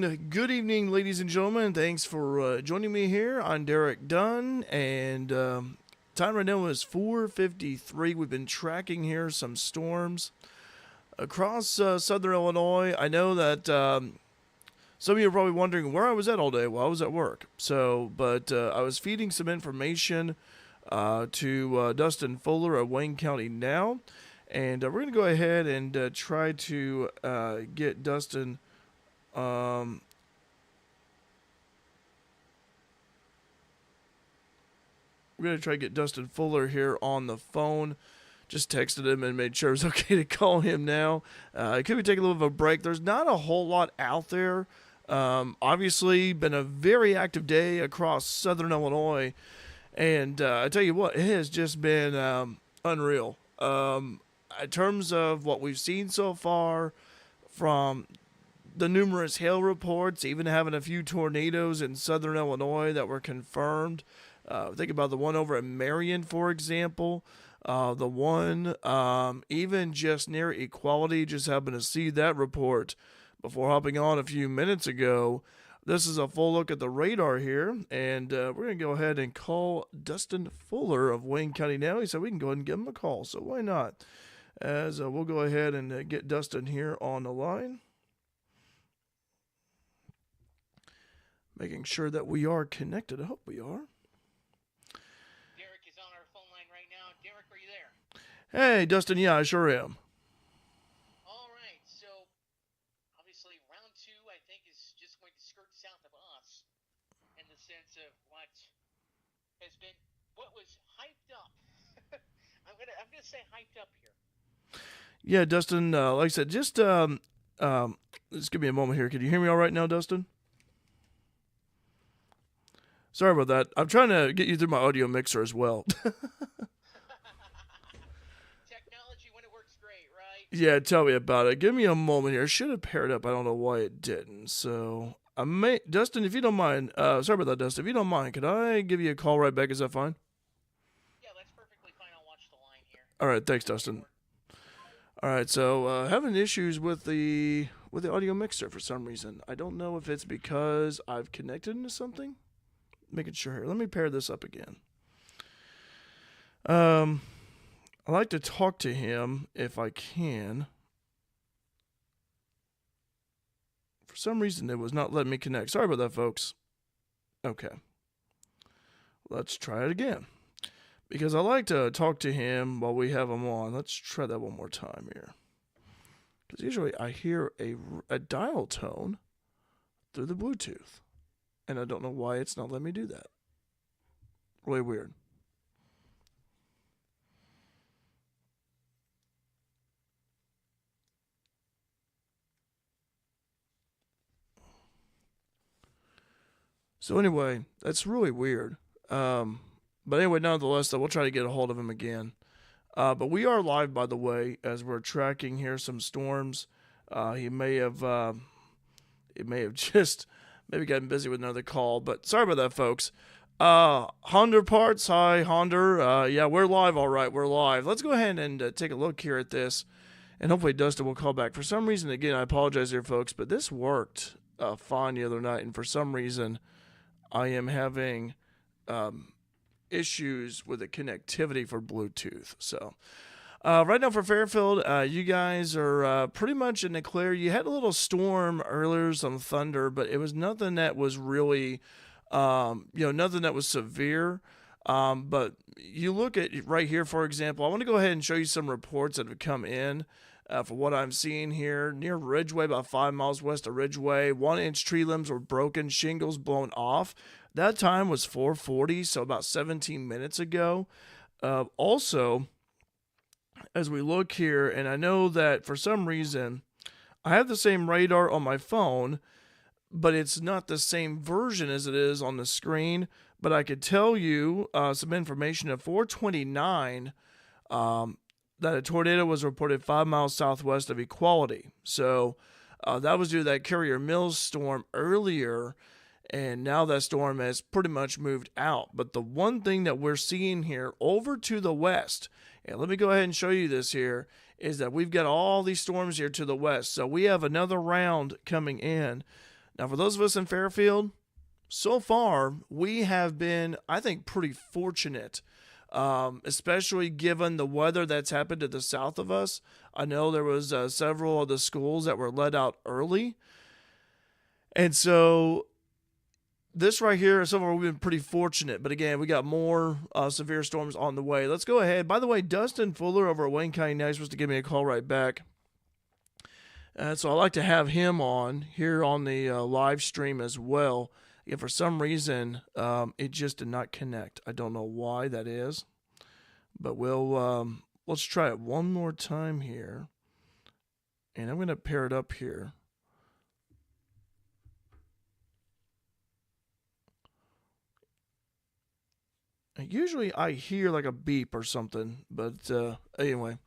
Good evening, ladies and gentlemen. Thanks for joining me here. I'm Derek Dunn, and time right now is 4:53. We've been tracking here some storms across southern Illinois. I know that some of you are probably wondering where I was at all day. Well, I was at work. But I was feeding some information to Dustin Fuller of Wayne County Now, and we're going to go ahead and try to get Dustin. Um, we're going to try to get Dustin Fuller here on the phone. Just texted him and made sure it's okay to call him now. Could we take a little bit of a break? There's not a whole lot out there. Obviously, been a very active day across southern Illinois. And I tell you what, it has just been unreal. In terms of what we've seen so far from the numerous hail reports, even having a few tornadoes in southern Illinois that were confirmed. Think about the one over at Marion, for example. The one even just near Equality, just happened to see that report before hopping on a few minutes ago. This is a full look at the radar here, and we're going to go ahead and call Dustin Fuller of Wayne County Now. He said we can go ahead and give him a call, so why not? As we'll go ahead and get Dustin here on the line. Making sure that we are connected. I hope we are. Derek is on our phone line right now. Derek, are you there? Hey, Dustin. Yeah, I sure am. All right. So, obviously, round two, I think, is just going to skirt south of us in the sense of what was hyped up. I'm gonna say hyped up here. Yeah, Dustin. Like I said, just give me a moment here. Can you hear me all right now, Dustin? Sorry about that. I'm trying to get you through my audio mixer as well. Technology when it works great, right? Yeah, tell me about it. Give me a moment here. I should have paired up. I don't know why it didn't. So, Dustin, if you don't mind, sorry about that, Dustin. If you don't mind, could I give you a call right back? Is that fine? Yeah, that's perfectly fine. I'll watch the line here. All right, thanks, Dustin. All right, so having issues with the audio mixer for some reason. I don't know if it's because I've connected into something. Making sure here. Let me pair this up again. I like to talk to him if I can. For some reason, it was not letting me connect. Sorry about that, folks. Okay. Let's try it again. Because I like to talk to him while we have him on. Let's try that one more time here. Because usually I hear a dial tone through the Bluetooth. And I don't know why it's not letting me do that. Really weird. So anyway, that's really weird. But anyway, nonetheless, though, we'll try to get a hold of him again. But we are live, by the way, as we're tracking here some storms. He may have just maybe gotten busy with another call, but sorry about that, folks. Honda Parts, hi, Honda. Yeah, we're live, all right, we're live. Let's go ahead and take a look here at this, and hopefully Dustin will call back. For some reason, again, I apologize here, folks, but this worked fine the other night, and for some reason, I am having issues with the connectivity for Bluetooth, so... right now for Fairfield, you guys are pretty much in the clear. You had a little storm earlier, some thunder, but it was nothing that was really, nothing that was severe. But you look at right here, for example, I want to go ahead and show you some reports that have come in for what I'm seeing here. Near Ridgeway, about 5 miles west of Ridgeway, 1-inch tree limbs were broken, shingles blown off. That time was 4:40, so about 17 minutes ago. Also, as we look here, and I know that for some reason I have the same radar on my phone, but it's not the same version as it is on the screen. But I could tell you some information at 4:29 that a tornado was reported 5 miles southwest of Equality. So that was due to that Carrier Mills storm earlier, and now that storm has pretty much moved out. But the one thing that we're seeing here over to the west, and let me go ahead and show you this here, is that we've got all these storms here to the west. So we have another round coming in. Now, for those of us in Fairfield, so far we have been, I think, pretty fortunate, especially given the weather that's happened to the south of us. I know there was several of the schools that were let out early, and so this right here, so far we've been pretty fortunate. But again, we got more severe storms on the way. Let's go ahead. By the way, Dustin Fuller over at Wayne County Nice was to give me a call right back. So I'd like to have him on here on the live stream as well. If for some reason it just did not connect. I don't know why that is. But let's try it one more time here. And I'm going to pair it up here. And usually I hear like a beep or something, but anyway,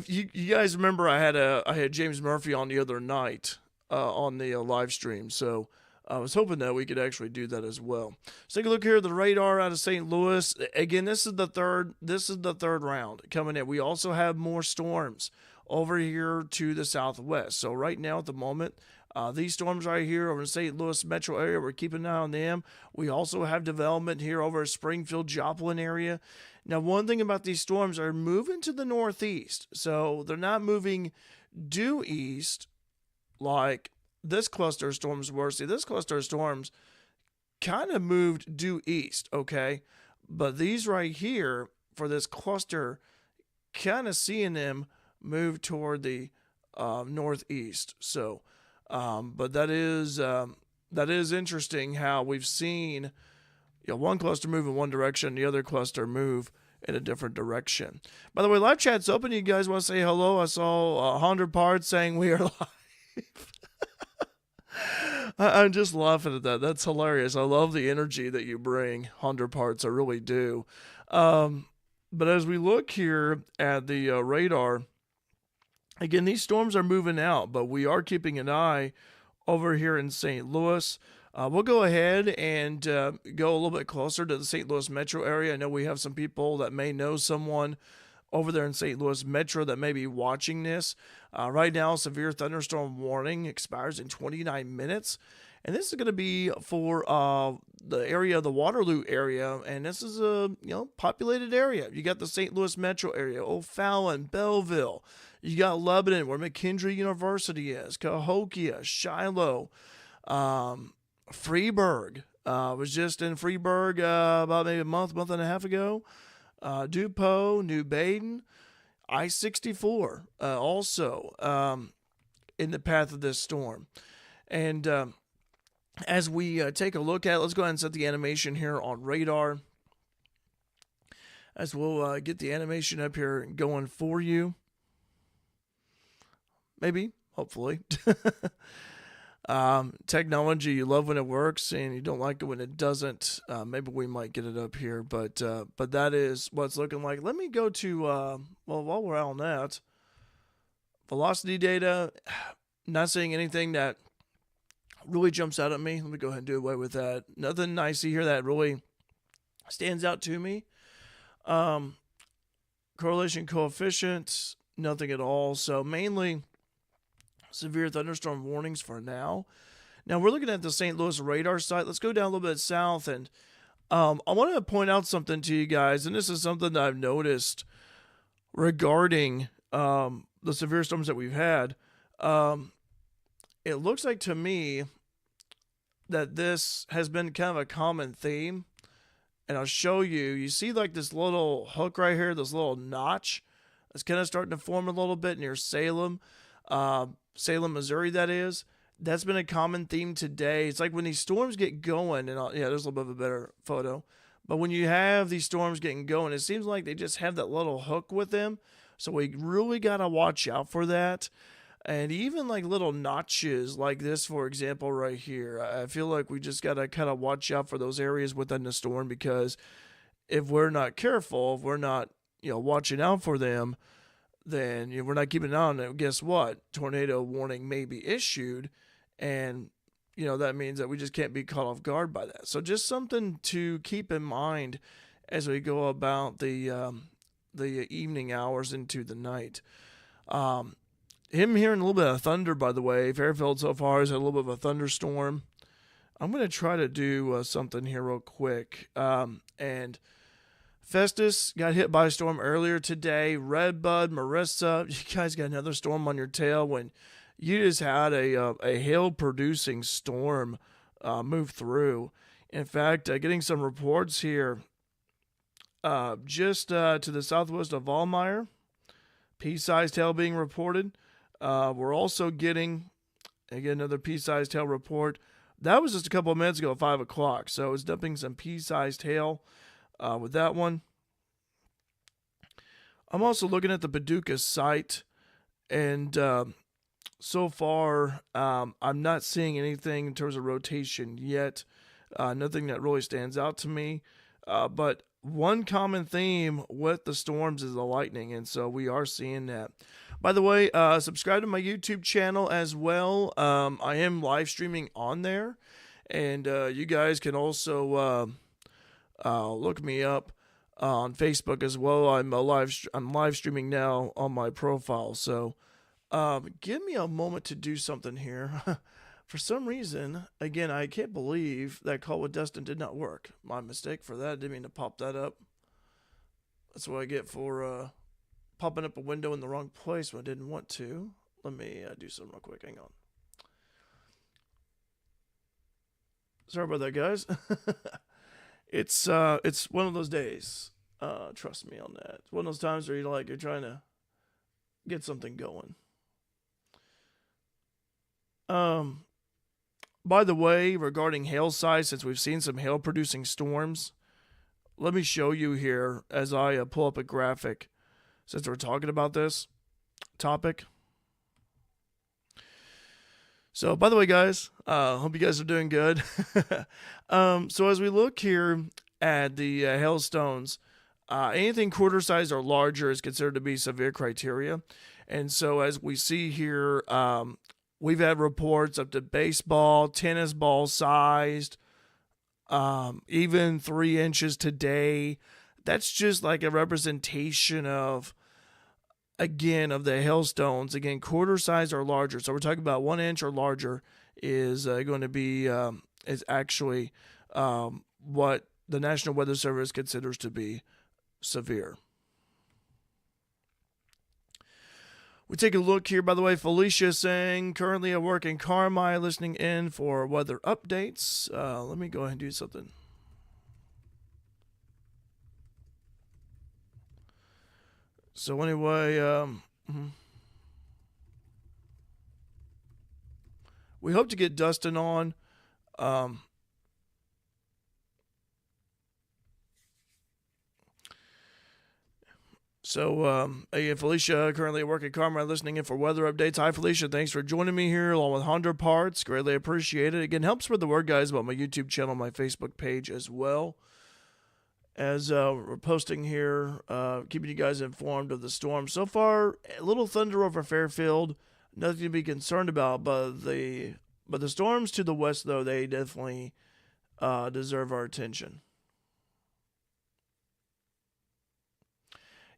you guys remember I had James Murphy on the other night on the live stream, so I was hoping that we could actually do that as well. Let's take a look here at the radar out of St. Louis. Again, this is the third round coming in. We also have more storms over here to the southwest. So right now at the moment, these storms right here over the St. Louis metro area, we're keeping an eye on them. We also have development here over Springfield, Joplin area. Now, one thing about these storms are moving to the northeast. So they're not moving due east like this cluster of storms were. See, this cluster of storms kind of moved due east, okay? But these right here for this cluster, kind of seeing them move toward the northeast. So, but that is interesting how we've seen one cluster move in one direction, the other cluster move in a different direction. By the way, live chat's open. You guys want to say hello? I saw 100 parts saying we are live. I'm just laughing at that. That's hilarious. I love the energy that you bring, 100 parts. I really do. But as we look here at the radar, again, these storms are moving out, but we are keeping an eye over here in St. Louis. We'll go ahead and go a little bit closer to the St. Louis metro area. I know we have some people that may know someone over there in St. Louis metro that may be watching this. Right now, severe thunderstorm warning expires in 29 minutes. And this is going to be for the area of the Waterloo area. And this is a populated area. You got the St. Louis metro area, O'Fallon, Belleville. You got Lebanon, where McKendree University is, Cahokia, Shiloh, Freeburg. Was just in Freeburg about maybe a month and a half ago. DuPont, New Baden, I-64 also in the path of this storm. And as we take a look at it, let's go ahead and set the animation here on radar. As we'll get the animation up here going for you. Maybe, hopefully. Technology, you love when it works and you don't like it when it doesn't. Maybe we might get it up here, but that is what it's looking like. Let me go to, while we're on that, velocity data, not seeing anything that really jumps out at me. Let me go ahead and do away with that. Nothing I see here that really stands out to me. Correlation coefficient, nothing at all. So mainly severe thunderstorm warnings for now. Now we're looking at the St. Louis radar site. Let's go down a little bit south, and I want to point out something to you guys, and this is something that I've noticed regarding the severe storms that we've had. It looks like to me that this has been kind of a common theme, and I'll show you. You see like this little hook right here, this little notch that's kind of starting to form a little bit near Salem. Salem, Missouri, that is. That's been a common theme today. It's like when these storms get going, and there's a little bit of a better photo. But when you have these storms getting going, it seems like they just have that little hook with them. So we really got to watch out for that. And even like little notches like this, for example, right here, I feel like we just got to kind of watch out for those areas within the storm, because if we're not careful, if we're not, watching out for them, then we're not keeping an eye on it. Guess what? Tornado warning may be issued, and that means that we just can't be caught off guard by that. So just something to keep in mind as we go about the evening hours into the night. him hearing a little bit of thunder, by the way. Fairfield so far has had a little bit of a thunderstorm. I'm going to try to do something here real quick. And Festus got hit by a storm earlier today. Redbud, Marissa, you guys got another storm on your tail when you just had a hail-producing storm move through. In fact, getting some reports here just to the southwest of Valmeyer, pea-sized hail being reported. We're also getting, again, another pea-sized hail report. That was just a couple of minutes ago at 5 o'clock. So it's dumping some pea-sized hail with that one. I'm also looking at the Paducah site, and so far I'm not seeing anything in terms of rotation yet. Nothing that really stands out to me. But one common theme with the storms is the lightning, and so we are seeing that. By the way, subscribe to my YouTube channel as well. I am live streaming on there, and you guys can also look me up on Facebook as well. I'm live streaming now on my profile. So give me a moment to do something here. For some reason, again, I can't believe that call with Dustin did not work. My mistake for that. I didn't mean to pop that up. That's what I get for popping up a window in the wrong place when I didn't want to. Let me do something real quick. Hang on. Sorry about that, guys. It's one of those days. Trust me on that. It's one of those times where you're trying to get something going. By the way, regarding hail size, since we've seen some hail producing storms, let me show you here as I pull up a graphic since we're talking about this topic. So, by the way, guys, hope you guys are doing good. So as we look here at the hailstones, anything quarter size or larger is considered to be severe criteria. And so as we see here, we've had reports up to baseball, tennis ball sized, even 3 inches today. That's just like a representation of, again, of the hailstones. Again, quarter size or larger. So we're talking about 1 inch or larger is going to be, is actually what the National Weather Service considers to be severe. We take a look here, by the way, Felicia saying, currently at work in Carmi, listening in for weather updates. Let me go ahead and do something. So anyway, we hope to get Dustin on. Again, Felicia, currently at work at Carmi, listening in for weather updates. Hi, Felicia. Thanks for joining me here along with Honda Parts. Greatly appreciate it. Again, help spread the word, guys, about my YouTube channel, my Facebook page as well. As we're posting here, keeping you guys informed of the storm. So far, a little thunder over Fairfield. Nothing to be concerned about, but the storms to the west, though, they definitely deserve our attention.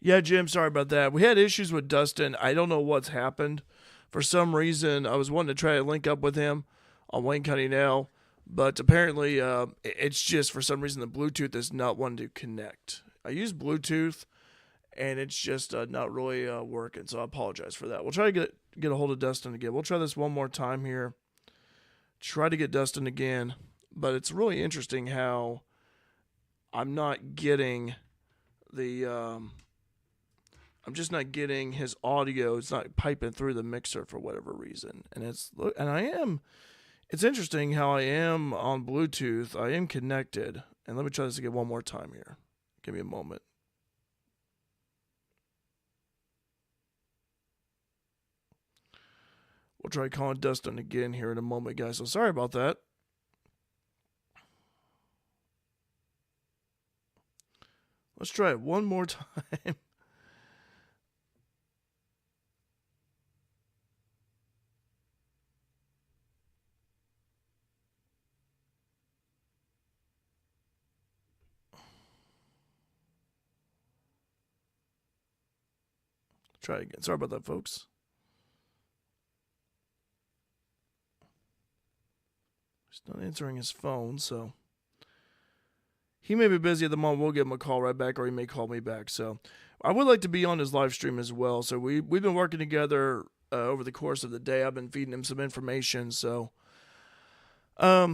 Yeah, Jim, sorry about that. We had issues with Dustin. I don't know what's happened. For some reason, I was wanting to try to link up with him on Wayne County Now, but apparently it's just for some reason the Bluetooth is not wanting to connect. I use Bluetooth, and it's just not really working, so I apologize for that. We'll try to get a hold of Dustin again. We'll try this one more time here. Try to get Dustin again, but it's really interesting how I'm not getting the... I'm just not getting his audio. It's not piping through the mixer for whatever reason. It's interesting how I am on Bluetooth. I am connected. And let me try this again one more time here. Give me a moment. We'll try calling Dustin again here in a moment, guys. So sorry about that. Let's try it one more time. Try again. Sorry about that, folks. He's not answering his phone, so he may be busy at the moment. We'll give him a call right back, or he may call me back. So I would like to be on his live stream as well. So we've been working together over the course of the day. I've been feeding him some information. So, but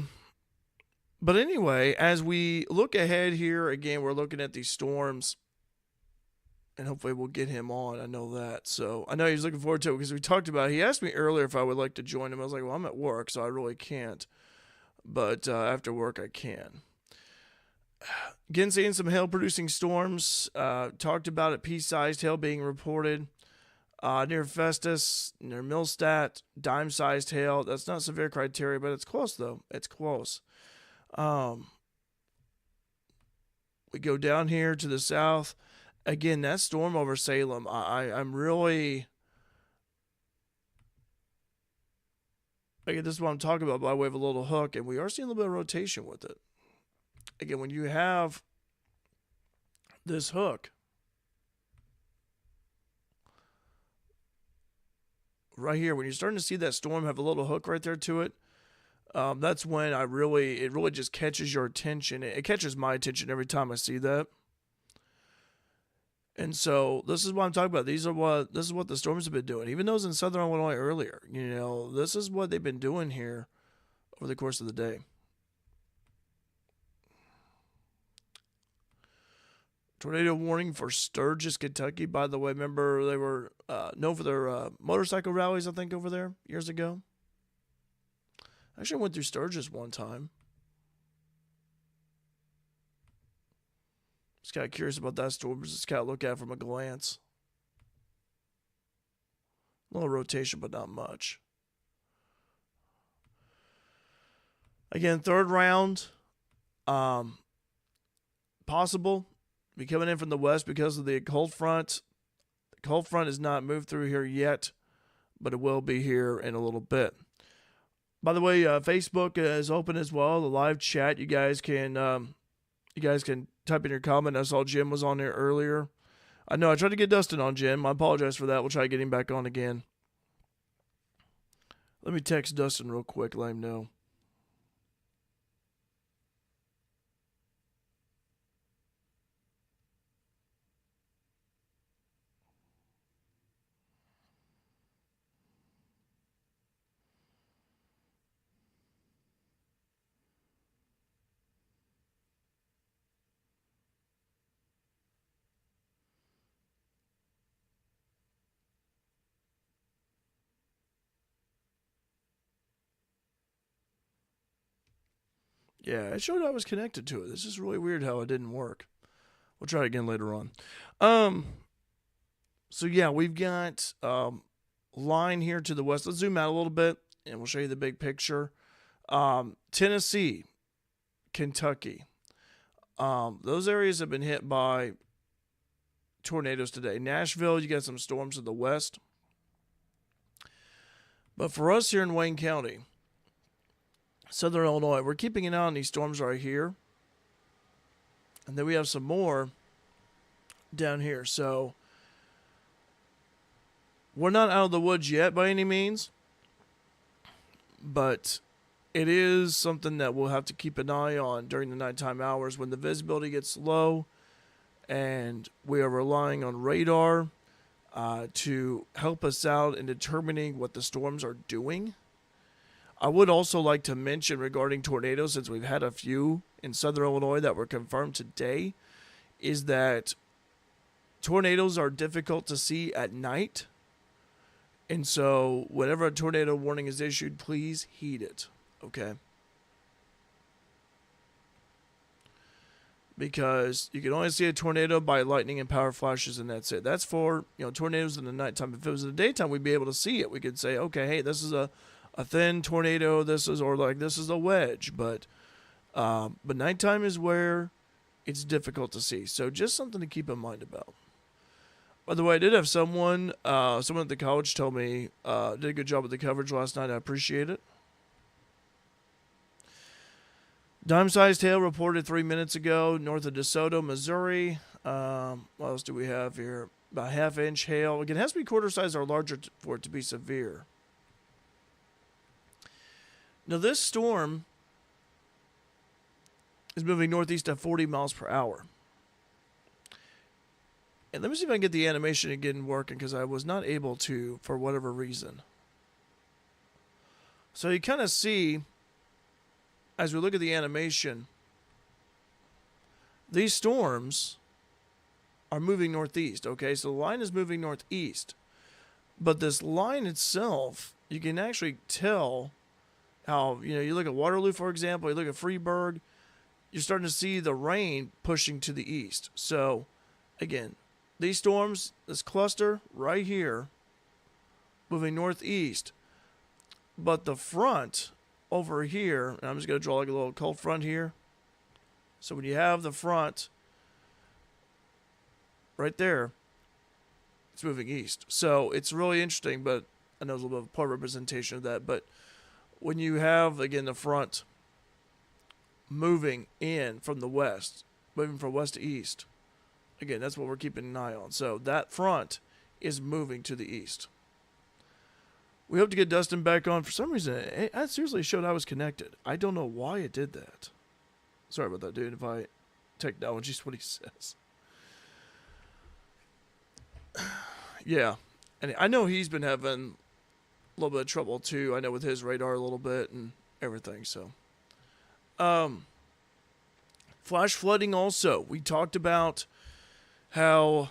anyway, as we look ahead here, again, we're looking at these storms, and hopefully we'll get him on. I know that. So I know he's looking forward to it because we talked about it. He asked me earlier if I would like to join him. I was like, well, I'm at work, so I really can't. But after work, I can. Again, seeing some hail-producing storms. Talked about it, pea-sized hail being reported near Festus, near Millstadt, dime-sized hail. That's not severe criteria, but it's close, though. It's close. We go down here to the south. Again, that storm over Salem, I'm really... Again, this is what I'm talking about by way of a little hook, and we are seeing a little bit of rotation with it. Again, when you have this hook right here, when you're starting to see that storm have a little hook right there to it, that's when it really just catches your attention. It catches my attention every time I see that. And so this is what I'm talking about. This is what the storms have been doing. Even those in southern Illinois earlier, this is what they've been doing here over the course of the day. Tornado warning for Sturgis, Kentucky. By the way, remember they were known for their motorcycle rallies, I think, over there years ago. Actually, I went through Sturgis one time. Just kind of curious about that storm. Just kind of look at it from a glance. A little rotation, but not much. Again, third round. Possible. Be coming in from the west because of the cold front. The cold front has not moved through here yet, but it will be here in a little bit. By the way, Facebook is open as well. The live chat, you guys can type in your comment. I saw Jim was on there earlier. I know I tried to get Dustin on, Jim. I apologize for that. We'll try to get him back on again. Let me text Dustin real quick. Let him know. Yeah, it showed I was connected to it. This is really weird how it didn't work. We'll try it again later on. So yeah, we've got line here to the west. Let's zoom out a little bit, and we'll show you the big picture. Tennessee, Kentucky. Those areas have been hit by tornadoes today. Nashville, you got some storms to the west. But for us here in Wayne County, southern Illinois, we're keeping an eye on these storms right here. And then we have some more down here. So we're not out of the woods yet by any means. But it is something that we'll have to keep an eye on during the nighttime hours when the visibility gets low. And we are relying on radar to help us out in determining what the storms are doing. I would also like to mention regarding tornadoes, since we've had a few in southern Illinois that were confirmed today, is that tornadoes are difficult to see at night. And so whenever a tornado warning is issued, please heed it, okay? Because you can only see a tornado by lightning and power flashes, and that's it. That's for, tornadoes in the nighttime. If it was in the daytime, we'd be able to see it. We could say, okay, hey, this is a thin tornado, this is a wedge, but nighttime is where it's difficult to see. So just something to keep in mind about. By the way, I did have someone at the college tell me did a good job with the coverage last night. I appreciate it. Dime-sized hail reported 3 minutes ago north of DeSoto, Missouri. What else do we have here? About half-inch hail. Again, it has to be quarter-size or larger for it to be severe. Now, this storm is moving northeast at 40 miles per hour. And let me see if I can get the animation again working, because I was not able to for whatever reason. So you kind of see, as we look at the animation, these storms are moving northeast, okay? So the line is moving northeast. But this line itself, you can actually tell how, you look at Waterloo, for example, you look at Freeburg, you're starting to see the rain pushing to the east. So, again, these storms, this cluster right here, moving northeast. But the front over here, and I'm just going to draw like a little cold front here. So when you have the front right there, it's moving east. So it's really interesting, but I know there's a little bit of poor representation of that. But when you have, again, the front moving in from the west, moving from west to east, again, that's what we're keeping an eye on. So that front is moving to the east. We hope to get Dustin back on. For some reason, it seriously showed I was connected. I don't know why it did that. Sorry about that, dude, if I technology is what he says. Yeah. And I know he's been having a little bit of trouble, too. I know with his radar a little bit and everything, so. Flash flooding also. We talked about how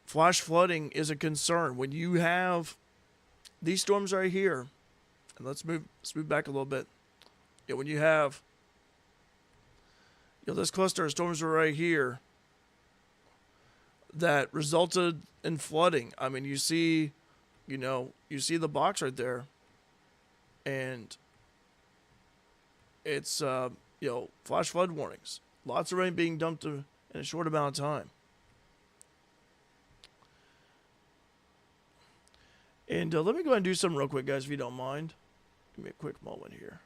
flash flooding is a concern. When you have these storms right here, and let's move back a little bit. Yeah, when you have this cluster of storms right here that resulted in flooding. I mean, you see the box right there, and it's flash flood warnings. Lots of rain being dumped in a short amount of time. And let me go ahead and do something real quick, guys, if you don't mind. Give me a quick moment here.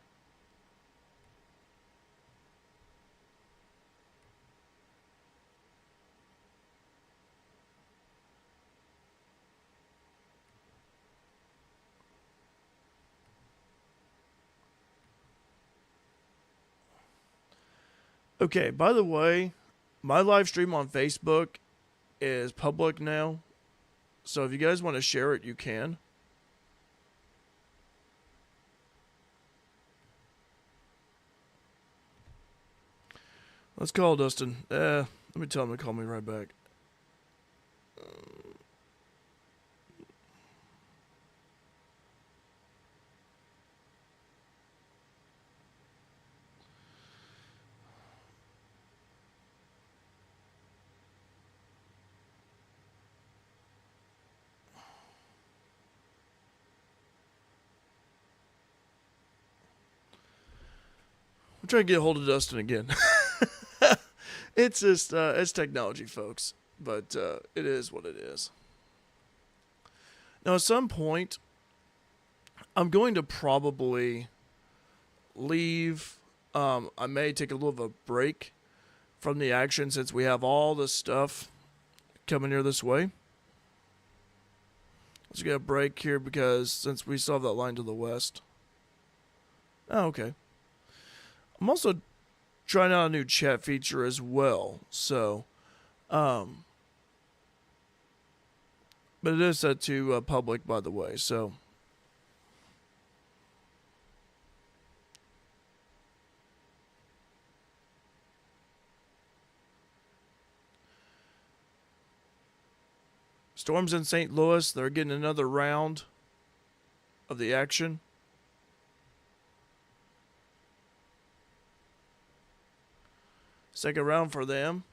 Okay, by the way, my live stream on Facebook is public now. So if you guys want to share it, you can. Let's call Dustin. Let me tell him to call me right back. I'm trying to get a hold of Dustin again. It's just, it's technology, folks. But it is what it is. Now, at some point, I'm going to probably leave. I may take a little of a break from the action since we have all this stuff coming here this way. Let's get a break here because since we still have that line to the west. Oh, okay. I'm also trying out a new chat feature as well. So, but it is set to public, by the way. So, storms in St. Louis, they're getting another round of the action. Second round for them.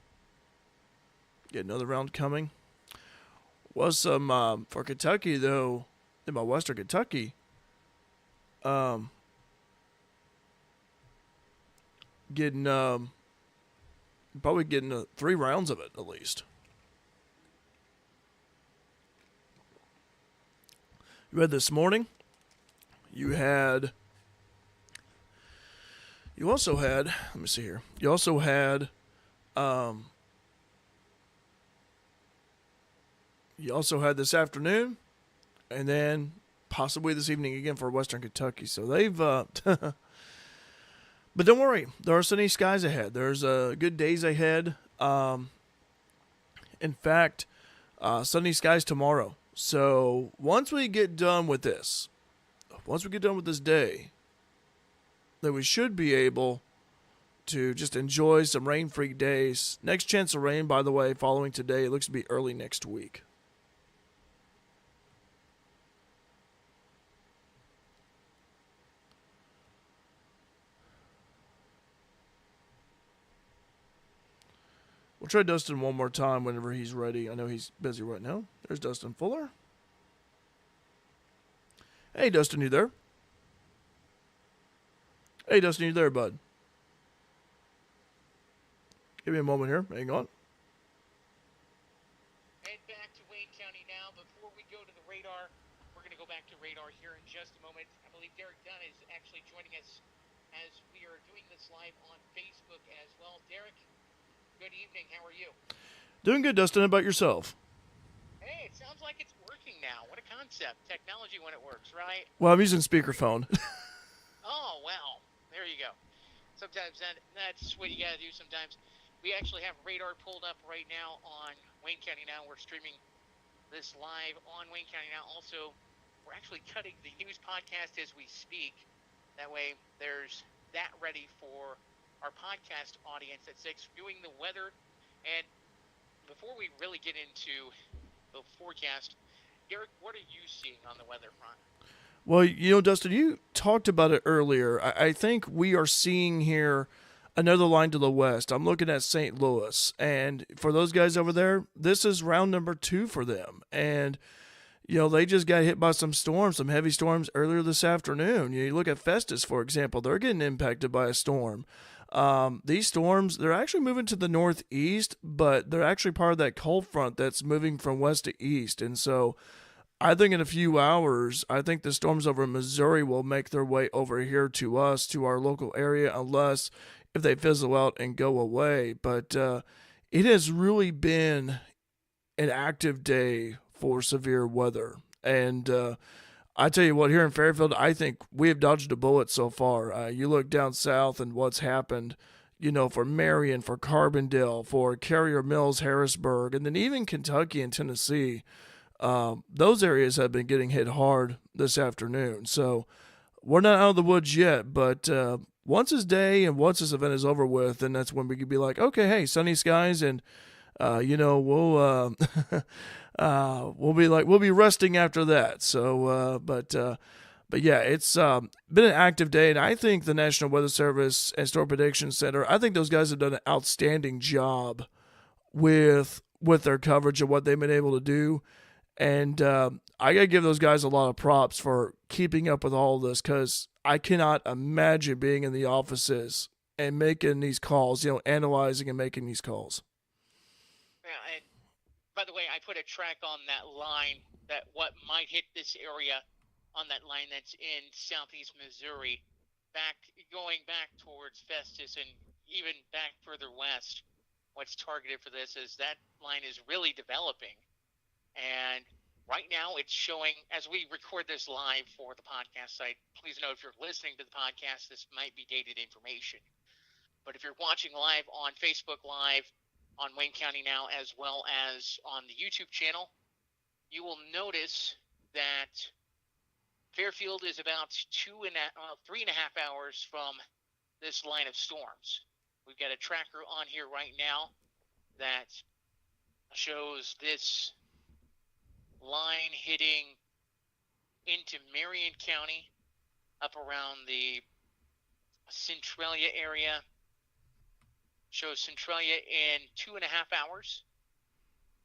Get another round coming. Was some for Kentucky though, in my Western Kentucky. Getting probably getting 3 rounds of it at least. You had this morning. You also had, let me see here. You also had, this afternoon, and then possibly this evening again for Western Kentucky. So they've, But don't worry, there are sunny skies ahead. There's good days ahead. In fact, sunny skies tomorrow. So once we get done with this, once we get done with this day, then we should be able to just enjoy some rain-free days. Next chance of rain, by the way, following today, it looks to be early next week. We'll try Dustin one more time whenever he's ready. I know he's busy right now. There's Dustin Fuller. Hey, Dustin, you there? Hey, Dustin, you there, bud? Give me a moment here. Hang on. Head back to Wayne County now. Before we go to the radar, we're going to go back to radar here in just a moment. I believe Derek Dunn is actually joining us as we are doing this live on Facebook as well. Derek, good evening. How are you? Doing good, Dustin. How about yourself? Hey, it sounds like it's working now. What a concept. Technology when it works, right? Well, I'm using speakerphone. Oh, well, there you go. Sometimes that's what you got to do sometimes. We actually have radar pulled up right now on Wayne County Now. We're streaming this live on Wayne County Now. Also, we're actually cutting the news podcast as we speak. That way, there's that ready for our podcast audience at 6, doing the weather. And before we really get into the forecast, Derek, what are you seeing on the weather front? Well, Dustin, you talked about it earlier. I think we are seeing here another line to the west. I'm looking at St. Louis. And for those guys over there, this is round number 2 for them. And, they just got hit by some storms, some heavy storms earlier this afternoon. You look at Festus, for example, they're getting impacted by a storm. These storms, they're actually moving to the northeast, but they're actually part of that cold front that's moving from west to east. And so I think in a few hours, I think the storms over Missouri will make their way over here to us, to our local area, unless if they fizzle out and go away. But it has really been an active day for severe weather. And I tell you what, here in Fairfield, I think we have dodged a bullet so far. You look down south and what's happened, for Marion, for Carbondale, for Carrier Mills, Harrisburg, and then even Kentucky and Tennessee. Those areas have been getting hit hard this afternoon. So we're not out of the woods yet, but once this day and once this event is over with, then that's when we could be like, okay, hey, sunny skies, and we'll we'll be resting after that. So, but yeah, it's been an active day, and I think the National Weather Service and Storm Prediction Center, I think those guys have done an outstanding job with their coverage of what they've been able to do. And I got to give those guys a lot of props for keeping up with all of this, because I cannot imagine being in the offices and making these calls, analyzing and making these calls. Yeah, and by the way, I put a track on that line that what might hit this area on that line that's in southeast Missouri, going back towards Festus and even back further west. What's targeted for this is that line is really developing. And right now it's showing, as we record this live for the podcast site, please note if you're listening to the podcast, this might be dated information. But if you're watching live on Facebook Live, on Wayne County Now, as well as on the YouTube channel, you will notice that Fairfield is about 3.5 hours from this line of storms. We've got a tracker on here right now that shows this line hitting into Marion County, up around the Centralia area. Shows Centralia in 2.5 hours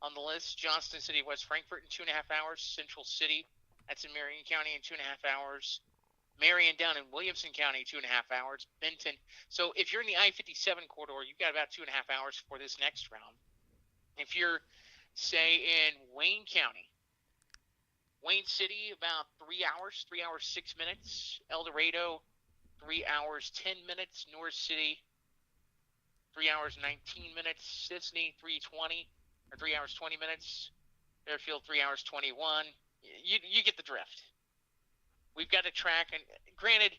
on the list. Johnston City, West Frankfort in 2.5 hours. Central City, that's in Marion County, in 2.5 hours. Marion down in Williamson County, 2.5 hours. Benton. So if you're in the I-57 corridor, you've got about 2.5 hours for this next round. If you're, say, in Wayne County, Wayne City, about 3 hours, 3 hours, 6 minutes. El Dorado, 3 hours, 10 minutes. North City, 3 hours, 19 minutes. Sisney, 3:20, or 3 hours, 20 minutes. Fairfield, 3 hours, 21. You get the drift. We've got a track, and granted,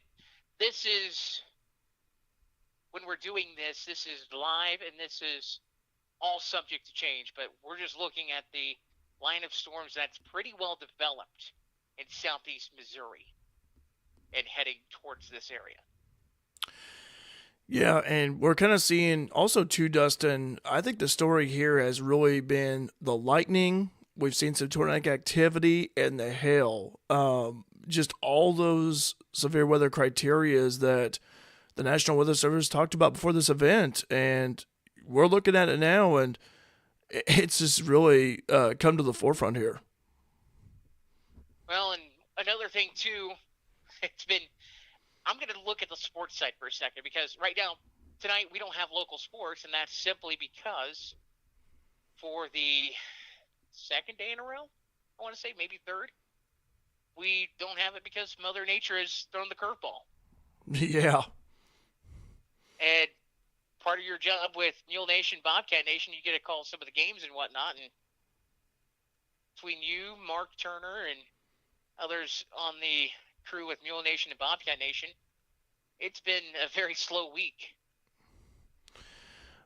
this is when we're doing this, this is live and this is all subject to change, but we're just looking at the line of storms that's pretty well developed in southeast Missouri and heading towards this area. Yeah, and we're kind of seeing also too, Dustin. I think the story here has really been the lightning. We've seen some tornadic activity and the hail. Just all those severe weather criterias that the National Weather Service talked about before this event, and we're looking at it now, and it's just really come to the forefront here. Well, and another thing too, it's been. I'm going to look at the sports side for a second because right now, tonight, we don't have local sports, and that's simply because for the second day in a row, I want to say maybe third, we don't have it because Mother Nature has thrown the curveball. Yeah. And part of your job with Mule Nation, Bobcat Nation, you get to call some of the games and whatnot. And between you, Mark Turner, and others on the crew with Mule Nation and Bobcat Nation, it's been a very slow week.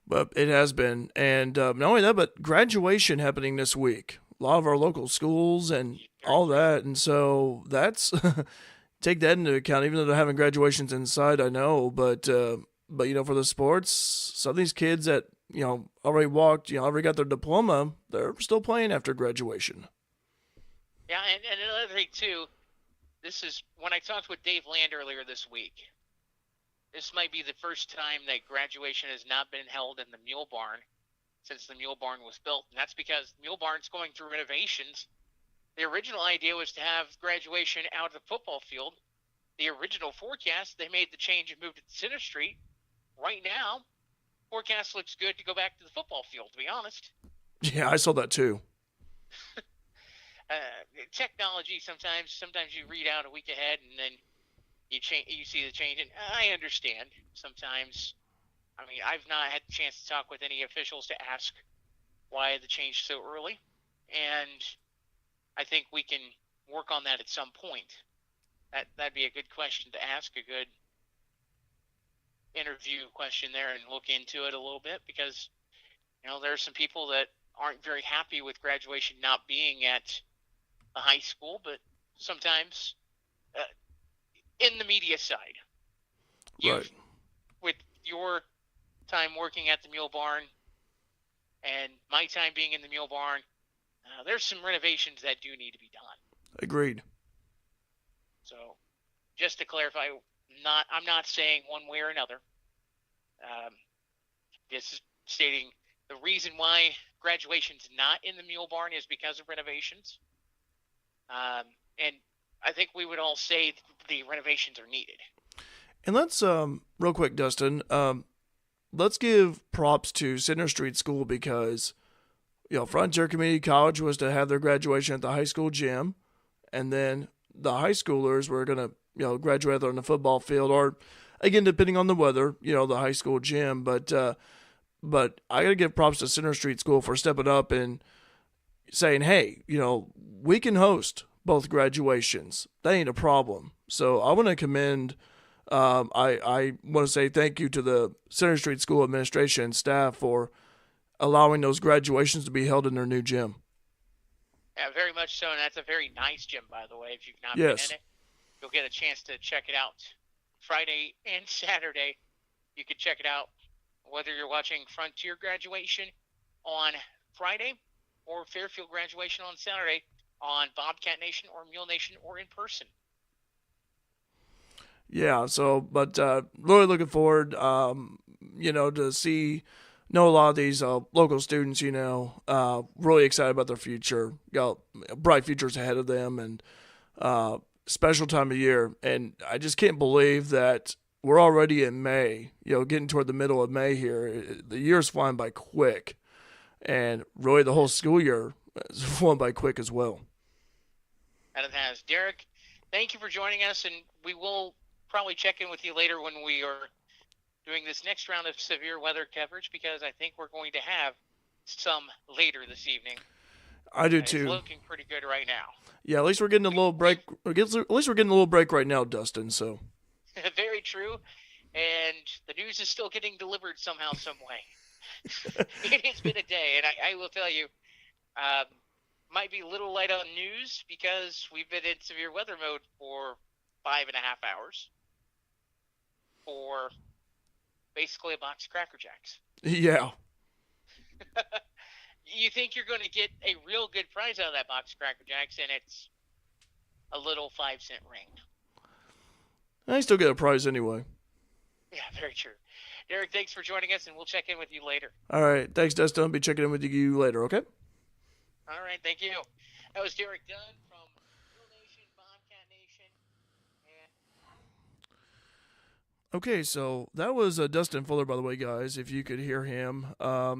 But it has been. And not only that, but graduation happening this week. A lot of our local schools and all that. And so that's take that into account, even though they're having graduations inside, I know. But for the sports, some of these kids that, already walked, already got their diploma, they're still playing after graduation. Yeah, and another thing, too, this is when I talked with Dave Land earlier this week. This might be the first time that graduation has not been held in the Mule Barn since the Mule Barn was built. And that's because Mule Barn's going through renovations. The original idea was to have graduation out of the football field. The original forecast, they made the change and moved it to Center Street. Right now, forecast looks good to go back to the football field, to be honest. Yeah, I saw that too. Technology sometimes you read out a week ahead and then you see the change, and I understand sometimes. I mean, I've not had the chance to talk with any officials to ask why the change so early, and I think we can work on that at some point. That'd be a good question to ask, a good interview question there, and look into it a little bit, because there are some people that aren't very happy with graduation not being at the high school, but sometimes in the media side, right, with your time working at the Mule Barn and my time being in the Mule Barn, there's some renovations that do need to be done. Agreed. So, just to clarify, I'm not saying one way or another. Just stating the reason why graduation's not in the Mule Barn is because of renovations. And I think we would all say the renovations are needed. And let's, real quick, Dustin, let's give props to Center Street School because, Frontier Community College was to have their graduation at the high school gym, and then the high schoolers were going to, graduate either on the football field or, again, depending on the weather, the high school gym. But I got to give props to Center Street School for stepping up and saying, hey, we can host both graduations. That ain't a problem. So I want to commend, I want to say thank you to the Center Street School administration and staff for allowing those graduations to be held in their new gym. Yeah, very much so, and that's a very nice gym, by the way. If you've not Yes. been in it, you'll get a chance to check it out. Friday and Saturday, you can check it out, whether you're watching Frontier graduation on Friday or Fairfield graduation on Saturday on Bobcat Nation or Mule Nation or in person. Yeah, so, but really looking forward, to know a lot of these local students, really excited about their future, got bright futures ahead of them, and special time of year. And I just can't believe that we're already in May, getting toward the middle of May here. The year's flying by quick, and really the whole school year is flying by quick as well. And it has. Derek, thank you for joining us, and we will probably check in with you later when we are doing this next round of severe weather coverage, because I think we're going to have some later this evening. I do too. It's looking pretty good right now. Yeah, at least we're getting a little break. At least we're getting a little break right now, Dustin. So very true. and the news is still getting delivered somehow, some way. It has been a day, and I will tell you, um, might be a little light on news because we've been in severe weather mode for 5.5 hours for basically a box of Cracker Jacks. Yeah. You think you're going to get a real good prize out of that box of Cracker Jacks, and it's a little 5-cent ring. I still get a prize anyway. Yeah, very true. Derek, thanks for joining us, and we'll check in with you later. All right. Thanks, Dustin. I'll be checking in with you later, okay? All right, thank you. That was Derek Dunn from Real Nation, Bobcat Nation, and Okay, so that was Dustin Fuller, by the way, guys, if you could hear him.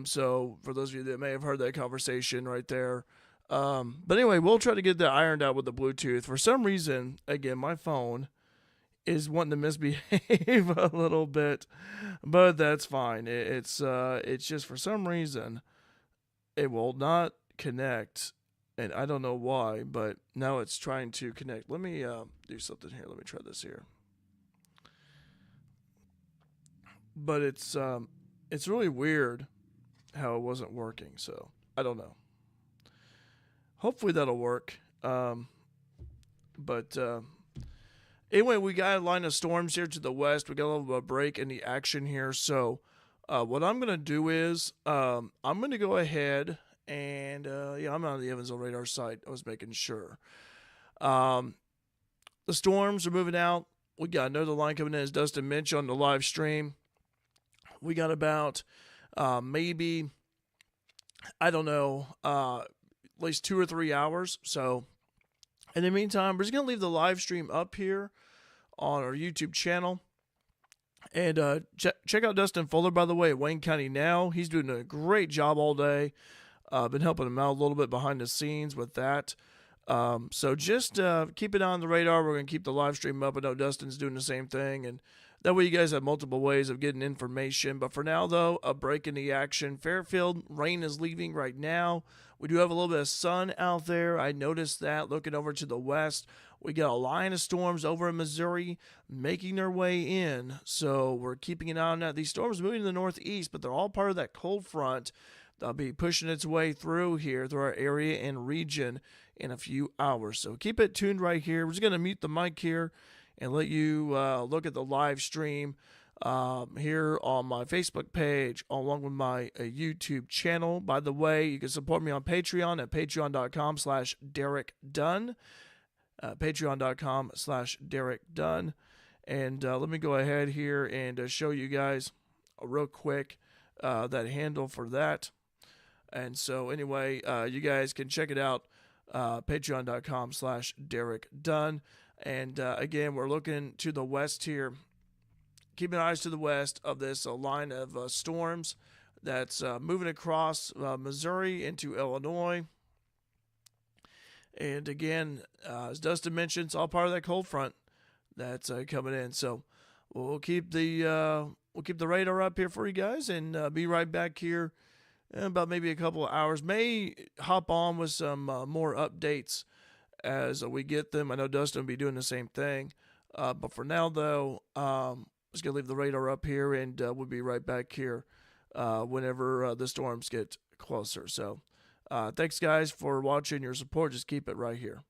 So for those of you that may have heard that conversation right there. But anyway, we'll try to get that ironed out with the Bluetooth. For some reason, again, my phone is wanting to misbehave a little bit, but that's fine. It's just for some reason it will not connect, and I don't know why, but now it's trying to connect. Let me do something here. Let me try this here. But it's really weird how it wasn't working. So I don't know. Hopefully that'll work. But anyway, we got a line of storms here to the west. We got a little bit of a break in the action here. So what I'm gonna do is I'm gonna go ahead and yeah, I'm on the Evansville radar site. I was making sure. The storms are moving out. We got another line coming in, as Dustin mentioned on the live stream. We got about maybe, I don't know, at least 2 or 3 hours. So in the meantime, we're just going to leave the live stream up here on our YouTube channel. And check out Dustin Fuller, by the way, at Wayne County Now. He's doing a great job all day. Been helping him out a little bit behind the scenes with that. So just keep it on the radar. We're going to keep the live stream up. I know Dustin's doing the same thing. And that way you guys have multiple ways of getting information. But for now, though, a break in the action. Fairfield, rain is leaving right now. We do have a little bit of sun out there. I noticed that looking over to the west. We got a line of storms over in Missouri making their way in. So we're keeping an eye on that. These storms are moving to the northeast, but they're all part of that cold front that'll be pushing its way through here, through our area and region in a few hours. So keep it tuned right here. We're just going to mute the mic here and let you look at the live stream here on my Facebook page, along with my YouTube channel. By the way, you can support me on Patreon at patreon.com/Derek Dunn. Patreon.com/Derek Dunn. And let me go ahead here and show you guys real quick that handle for that. And so anyway, you guys can check it out, patreon.com/Derek Dunn. And again, we're looking to the west here. Keeping eyes to the west of this line of storms that's moving across Missouri into Illinois. And again, as Dustin mentioned, it's all part of that cold front that's coming in. So we'll keep the radar up here for you guys, and be right back here in about maybe a couple of hours. May hop on with some more updates as we get them. I know Dustin will be doing the same thing. But for now, though, just going to leave the radar up here, and we'll be right back here whenever the storms get closer. So thanks, guys, for watching. Your support. Just keep it right here.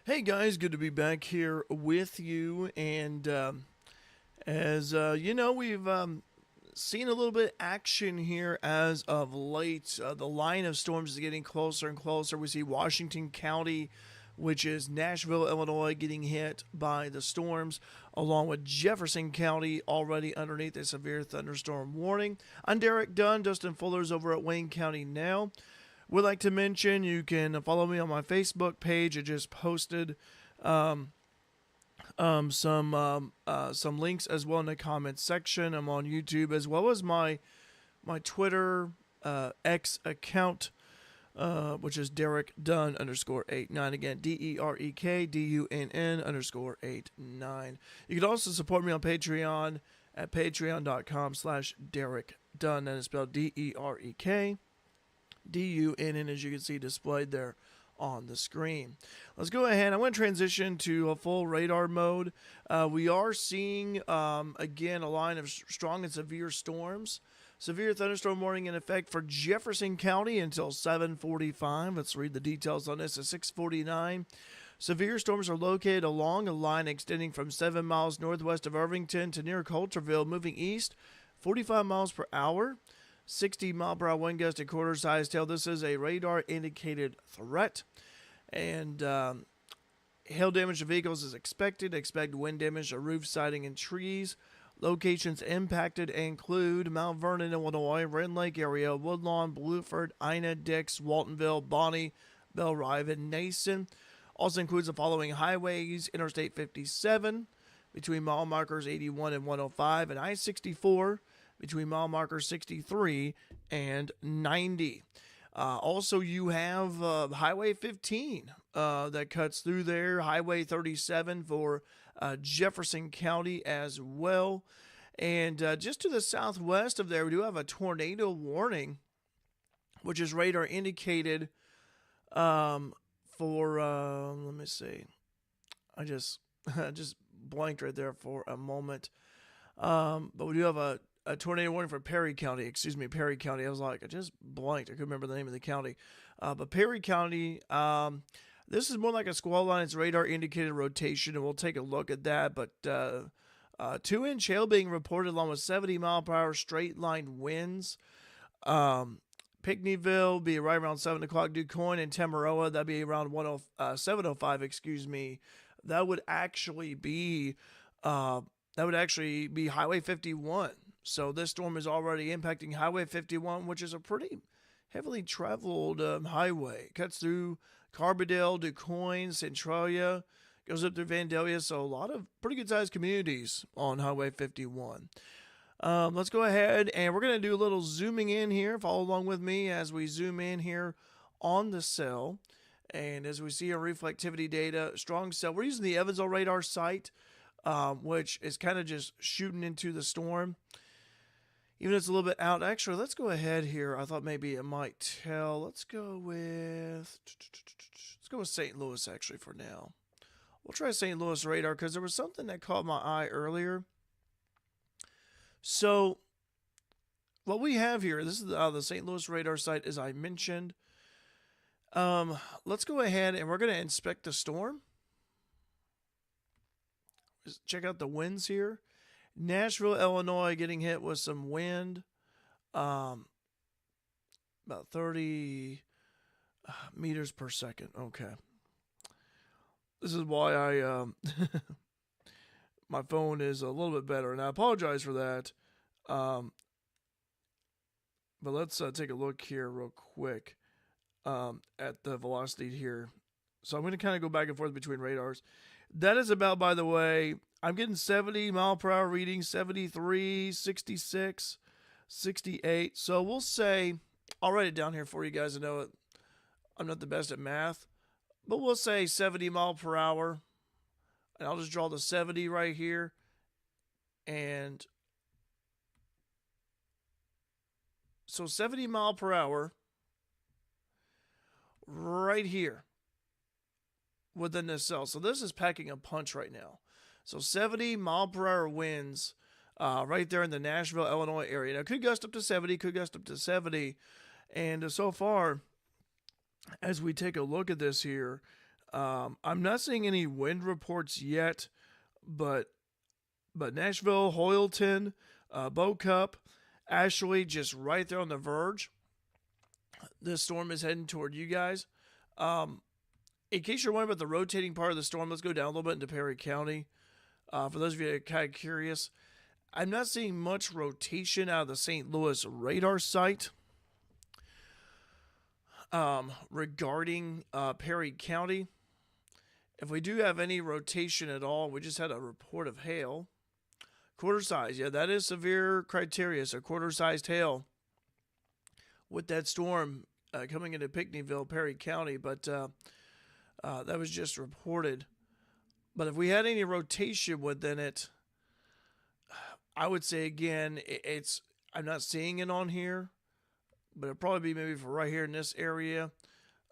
Hey guys, good to be back here with you. And as you know, we've seen a little bit action here as of late. The line of storms is getting closer and closer. We see Washington County, which is Nashville, Illinois, getting hit by the storms, along with Jefferson County already underneath a severe thunderstorm warning. I'm Derek Dunn. Dustin Fuller's over at Wayne County now. Would like to mention you can follow me on my Facebook page. I just posted some links as well in the comments section. I'm on YouTube as well as my Twitter X account, which is Derek Dunn _89. Again, DEREKDUNN _89. You can also support me on Patreon at patreon.com/Derek Dunn. And it's spelled DEREKDUNN, as you can see displayed there on the screen. Let's go ahead. I'm going to transition to a full radar mode. We are seeing, again, a line of strong and severe storms. Severe thunderstorm warning in effect for Jefferson County until 7:45. Let's read the details on this at 6:49. Severe storms are located along a line extending from 7 miles northwest of Irvington to near Coulterville, moving east 45 miles per hour. 60-mile-per-hour wind gust at quarter size tail. This is a radar-indicated threat. And hail damage to vehicles is expected. Expect wind damage to roof, siding, and trees. Locations impacted include Mount Vernon, Illinois, Rend Lake area, Woodlawn, Blueford, Ina, Dix, Waltonville, Bonnie, Bell Rive, and Nason. Also includes the following highways: Interstate 57 between mile markers 81 and 105, and I-64 between mile markers 63 and 90. Also, you have Highway 15 that cuts through there, Highway 37 for Jefferson County as well. And just to the southwest of there, we do have a tornado warning, which is radar indicated for, let me see. I just blanked right there for a moment. But we do have a tornado warning for Perry County. Perry County. I was like, I just blanked. I couldn't remember the name of the county. But Perry County, this is more like a squall line. It's radar indicated rotation, and we'll take a look at that. But 2-inch hail being reported along with 70-mile-per-hour straight line winds. Pinckneyville be right around 7 o'clock. DuQuoin and Tamaroa, that'd be around 7:05. That would actually be Highway 51. So this storm is already impacting Highway 51, which is a pretty heavily traveled highway. It cuts through Carbondale, DuQuoin, Centralia, goes up through Vandalia. So a lot of pretty good-sized communities on Highway 51. Let's go ahead, and we're going to do a little zooming in here. Follow along with me as we zoom in here on the cell. And as we see our reflectivity data, strong cell. We're using the Evansville radar site, which is kind of just shooting into the storm. Even if it's a little bit out. Actually, let's go ahead here. I thought maybe it might tell. Let's go with St. Louis, actually, for now. We'll try St. Louis radar because there was something that caught my eye earlier. So what we have here, this is the St. Louis radar site, as I mentioned. Let's go ahead and we're going to inspect the storm. Just check out the winds here. Nashville, Illinois, getting hit with some wind. About 30 meters per second. Okay. This is why I my phone is a little bit better, and I apologize for that. But let's take a look here real quick at the velocity here. So I'm going to kind of go back and forth between radars. That is about, by the way, I'm getting 70-mile-per-hour readings, 73, 66, 68. So we'll say, I'll write it down here for you guys. I know I'm not the best at math, but we'll say 70 mile per hour. And I'll just draw the 70 right here. And so 70 mile per hour right here within this cell. So this is packing a punch right now. So 70 mile per hour winds right there in the Nashville, Illinois area. Now, could gust up to 70, could gust up to 70. And so far, as we take a look at this here, I'm not seeing any wind reports yet, but Nashville, Hoyleton, Bow Cup, Ashley, just right there on the verge. This storm is heading toward you guys. In case you're wondering about the rotating part of the storm, let's go down a little bit into Perry County. For those of you that are kind of curious, I'm not seeing much rotation out of the St. Louis radar site regarding Perry County. If we do have any rotation at all, we just had a report of hail. Quarter size, yeah, that is severe criteria. So quarter-sized hail with that storm coming into Pinckneyville, Perry County, but that was just reported. But if we had any rotation within it, I would say again, I'm not seeing it on here, but it'll probably be maybe for right here in this area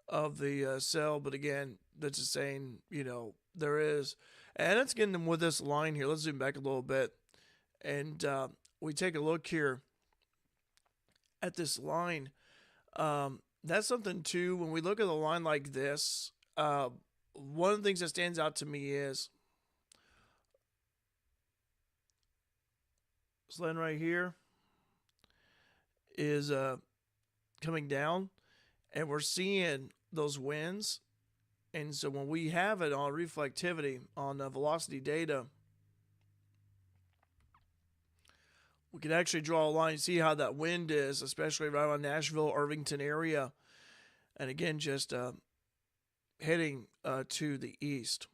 of the cell. But again, that's just saying, there is. And let's get them with this line here. Let's zoom back a little bit. And we take a look here at this line. That's something too, when we look at a line like this, one of the things that stands out to me is this line right here is coming down, and we're seeing those winds. And so when we have it on reflectivity, on velocity data, we can actually draw a line and see how that wind is, especially right around Nashville, Irvington area. And again, just heading to the east.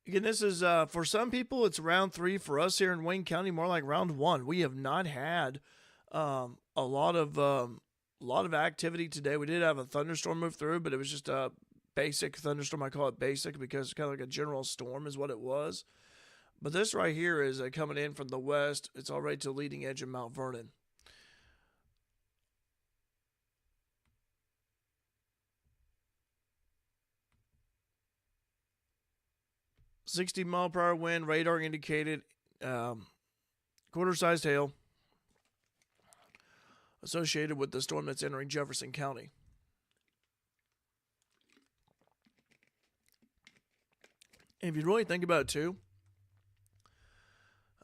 Again, this is, for some people, it's round 3. For us here in Wayne County, more like round 1. We have not had a lot of activity today. We did have a thunderstorm move through, but it was just a basic thunderstorm. I call it basic because it's kind of like a general storm is what it was. But this right here is coming in from the west. It's already to the leading edge of Mount Vernon. "60-mile-per-hour wind, radar indicated, quarter-sized hail associated with the storm that's entering Jefferson County." And if you really think about it too,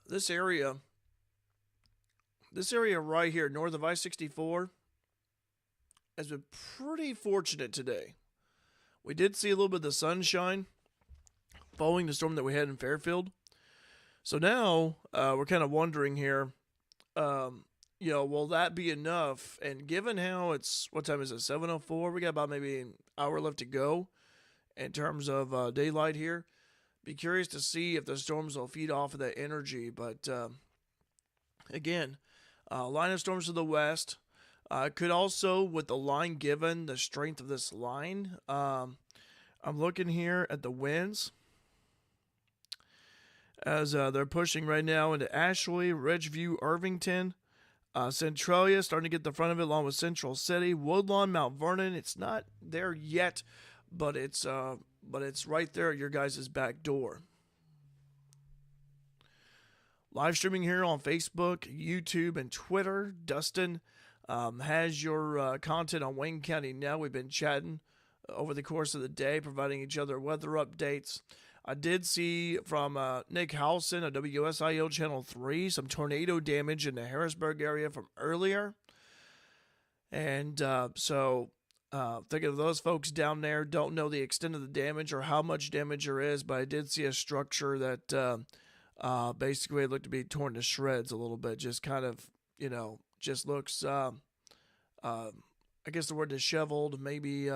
this area right here, north of I-64, has been pretty fortunate today. We did see a little bit of the sunshine following the storm that we had in Fairfield. So now we're kind of wondering here, will that be enough? And given how what time is it, 7:04? We got about maybe an hour left to go in terms of daylight here. Be curious to see if the storms will feed off of that energy. But again, line of storms to the west. Could also, with the line given, the strength of this line, I'm looking here at the winds as they're pushing right now into Ashley, Ridgeview, Irvington, Centralia starting to get the front of it along with Central City, Woodlawn, Mount Vernon. It's not there yet, but it's right there at your guys' back door. Live streaming here on Facebook, YouTube, and Twitter. Dustin has your content on Wayne County Now. We've been chatting over the course of the day, providing each other weather updates. I did see from Nick Howson of WSIO Channel 3 some tornado damage in the Harrisburg area from earlier. And so thinking of those folks down there, don't know the extent of the damage or how much damage there is, but I did see a structure that basically looked to be torn to shreds a little bit. Just kind of, just looks, I guess the word disheveled, maybe,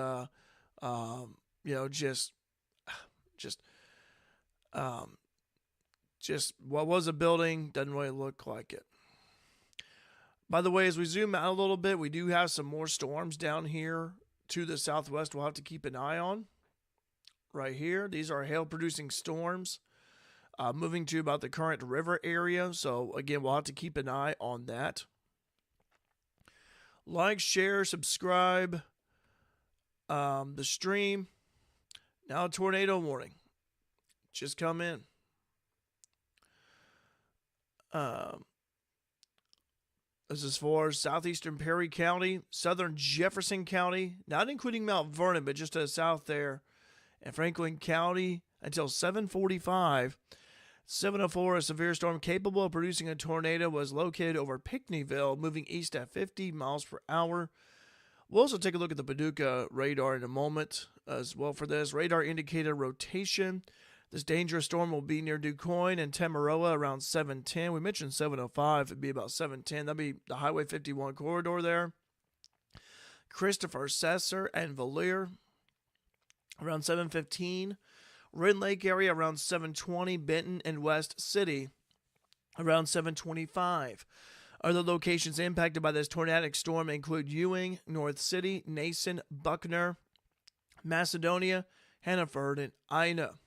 just what was a building doesn't really look like it. By the way, as we zoom out a little bit, we do have some more storms down here to the southwest we'll have to keep an eye on. Right here, these are hail-producing storms moving to about the Current River area. So, again, we'll have to keep an eye on that. Like, share, subscribe the stream. Now a tornado warning. Just come in. This is for southeastern Perry County, southern Jefferson County, not including Mount Vernon, but just to the south there, and Franklin County until 7:45. 7:04, a severe storm capable of producing a tornado was located over Pinckneyville, moving east at 50 miles per hour. We'll also take a look at the Paducah radar in a moment as well for this. Radar indicated rotation. This dangerous storm will be near DuQuoin and Tamaroa around 7:10. We mentioned 7:05. It'd be about 7:10. That'd be the Highway 51 corridor there. Christopher, Cesar, and Valier around 7:15. Red Lake area around 7:20. Benton and West City around 7:25. Other locations impacted by this tornadic storm include Ewing, North City, Nason, Buckner, Macedonia, Hannaford, and Ina.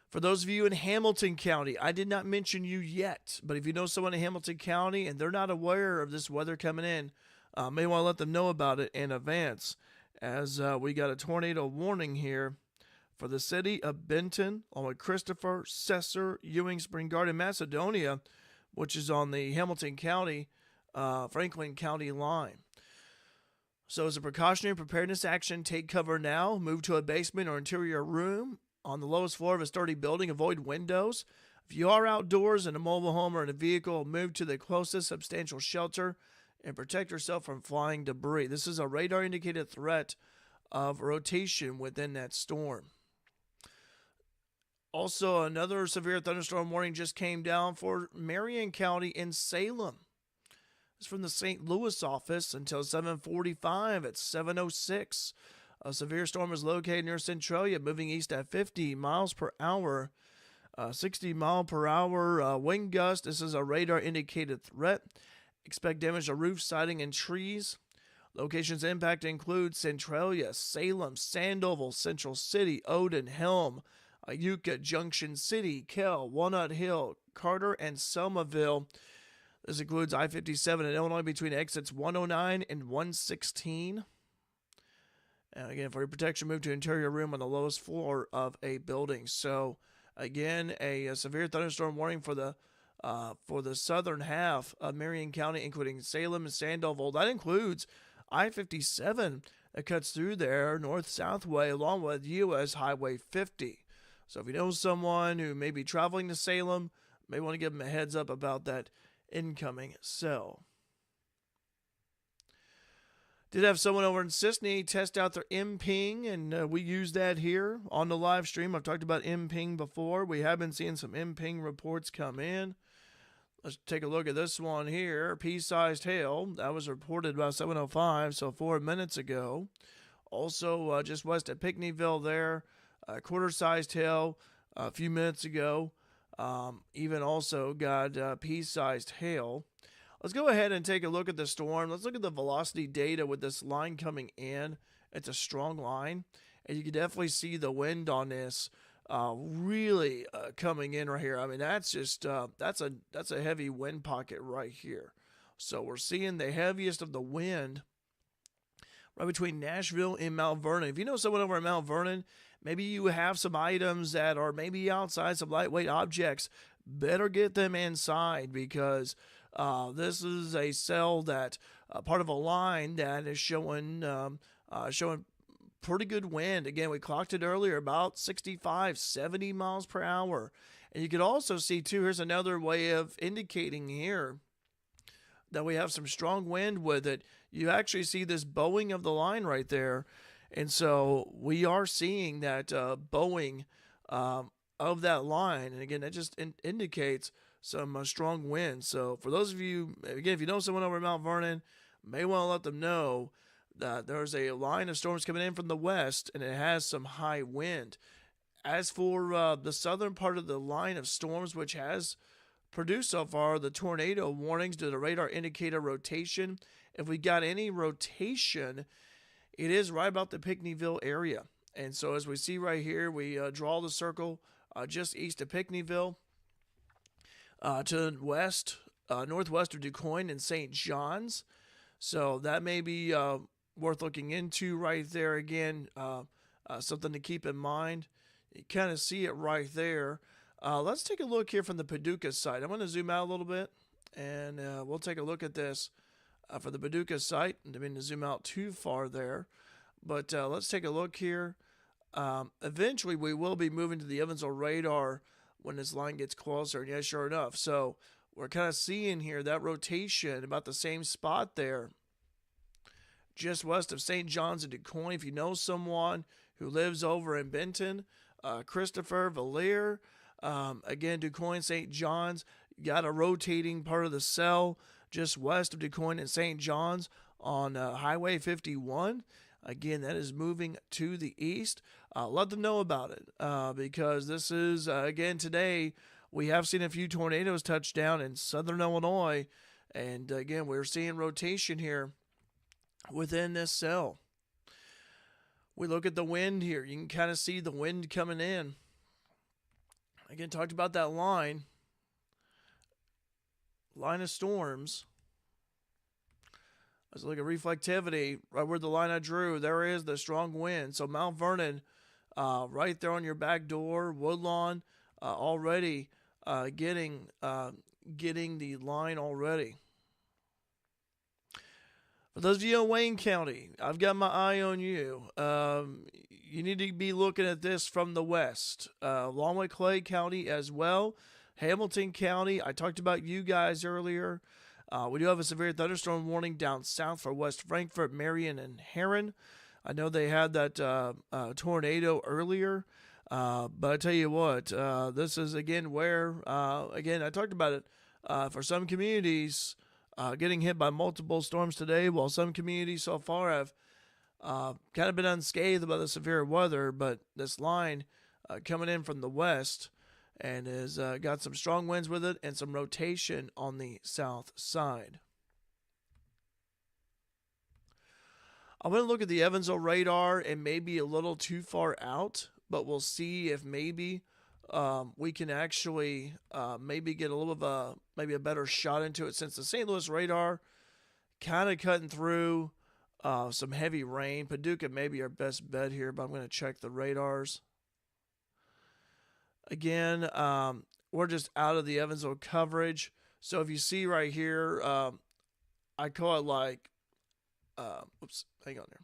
For those of you in Hamilton County, I did not mention you yet, but if you know someone in Hamilton County and they're not aware of this weather coming in, may want to let them know about it in advance, as we got a tornado warning here for the city of Benton, along with Christopher, Cesar, Ewing, Spring Garden, Macedonia, which is on the Hamilton County, Franklin County line. So as a precautionary preparedness action, take cover now, move to a basement or interior room on the lowest floor of a sturdy building, avoid windows. If you are outdoors in a mobile home or in a vehicle, move to the closest substantial shelter and protect yourself from flying debris. This is a radar indicated threat of rotation within that storm. Also, another severe thunderstorm warning just came down for Marion County in Salem. It's from the St. Louis office until 7:45 at 7:06. A severe storm is located near Centralia, moving east at 50 miles per hour. 60 mile per hour wind gust. This is a radar indicated threat. Expect damage to roof, siding, and trees. Locations impact include Centralia, Salem, Sandoval, Central City, Odin, Helm, Iuka, Junction City, Kell, Walnut Hill, Carter, and Selmaville. This includes I-57 in Illinois between exits 109 and 116. And again, for your protection, move to interior room on the lowest floor of a building. So, again, a severe thunderstorm warning for the southern half of Marion County, including Salem and Sandoval. That includes I-57 that cuts through there north-south way, along with U.S. Highway 50. So if you know someone who may be traveling to Salem, may want to give them a heads up about that incoming cell. Did have someone over in Sisney test out their M-Ping, and we use that here on the live stream. I've talked about M-Ping before. We have been seeing some M-Ping reports come in. Let's take a look at this one here. Pea-sized hail. That was reported about 7:05, so 4 minutes ago. Also, just west of Pinckneyville there, quarter-sized hail a few minutes ago. Even also got pea-sized hail. Let's go ahead and take a look at the storm. Let's look at the velocity data with this line coming in. It's a strong line, and you can definitely see the wind on this really coming in right here. I mean, that's just that's a heavy wind pocket right here. So we're seeing the heaviest of the wind right between Nashville and Mount Vernon. If you know someone over at Mount Vernon, maybe you have some items that are maybe outside, some lightweight objects, better get them inside, because this is a cell that part of a line that is showing pretty good wind. Again, we clocked it earlier, about 65, 70 miles per hour. And you could also see, too, here's another way of indicating here that we have some strong wind with it. You actually see this bowing of the line right there. And so we are seeing that bowing of that line. And again, that just indicates some strong wind. So for those of you, again, if you know someone over at Mount Vernon, may want to let them know that there's a line of storms coming in from the west, and it has some high wind. As for the southern part of the line of storms, which has produced so far the tornado warnings due to the radar indicator rotation, if we got any rotation, it is right about the Pinckneyville area. And so as we see right here, we draw the circle just east of Pinckneyville to the west, northwest of DuQuoin and St. John's. So that may be worth looking into right there. Again, something to keep in mind. You kind of see it right there. Let's take a look here from the Paducah side. I'm going to zoom out a little bit, and we'll take a look at this for the Paducah site. I didn't mean to zoom out too far there, but let's take a look here. Eventually, we will be moving to the Evansville radar when this line gets closer. And yeah, sure enough. So we're kind of seeing here that rotation about the same spot there, just west of St. John's and DuQuoin. If you know someone who lives over in Benton, Christopher Valier, again, DuQuoin, St. John's, you got a rotating part of the cell just west of DuQuoin and St. John's on Highway 51. Again, that is moving to the east. Let them know about it because this is, again, today we have seen a few tornadoes touch down in southern Illinois. And again, we're seeing rotation here within this cell. We look at the wind here. You can kind of see the wind coming in. Again, talked about that line of storms. Let's look at reflectivity. Right where the line I drew, there is the strong wind. So Mount Vernon, right there on your back door, Woodlawn, already getting the line already. For those of you in Wayne County, I've got my eye on you. You need to be looking at this from the west, along with Clay County as well. Hamilton County, I talked about you guys earlier. We do have a severe thunderstorm warning down south for West Frankfort, Marion, and Heron. I know they had that tornado earlier, but I tell you what, this is again where, again, I talked about it, for some communities getting hit by multiple storms today, while some communities so far have kind of been unscathed by the severe weather, but this line coming in from the west and has got some strong winds with it and some rotation on the south side. I'm going to look at the Evansville radar and maybe a little too far out, but we'll see if maybe we can actually maybe get a little of maybe a better shot into it, since the St. Louis radar kind of cutting through some heavy rain. Paducah may be our best bet here, but I'm going to check the radars. Again, we're just out of the Evansville coverage. So if you see right here, I call it like, oops, hang on there.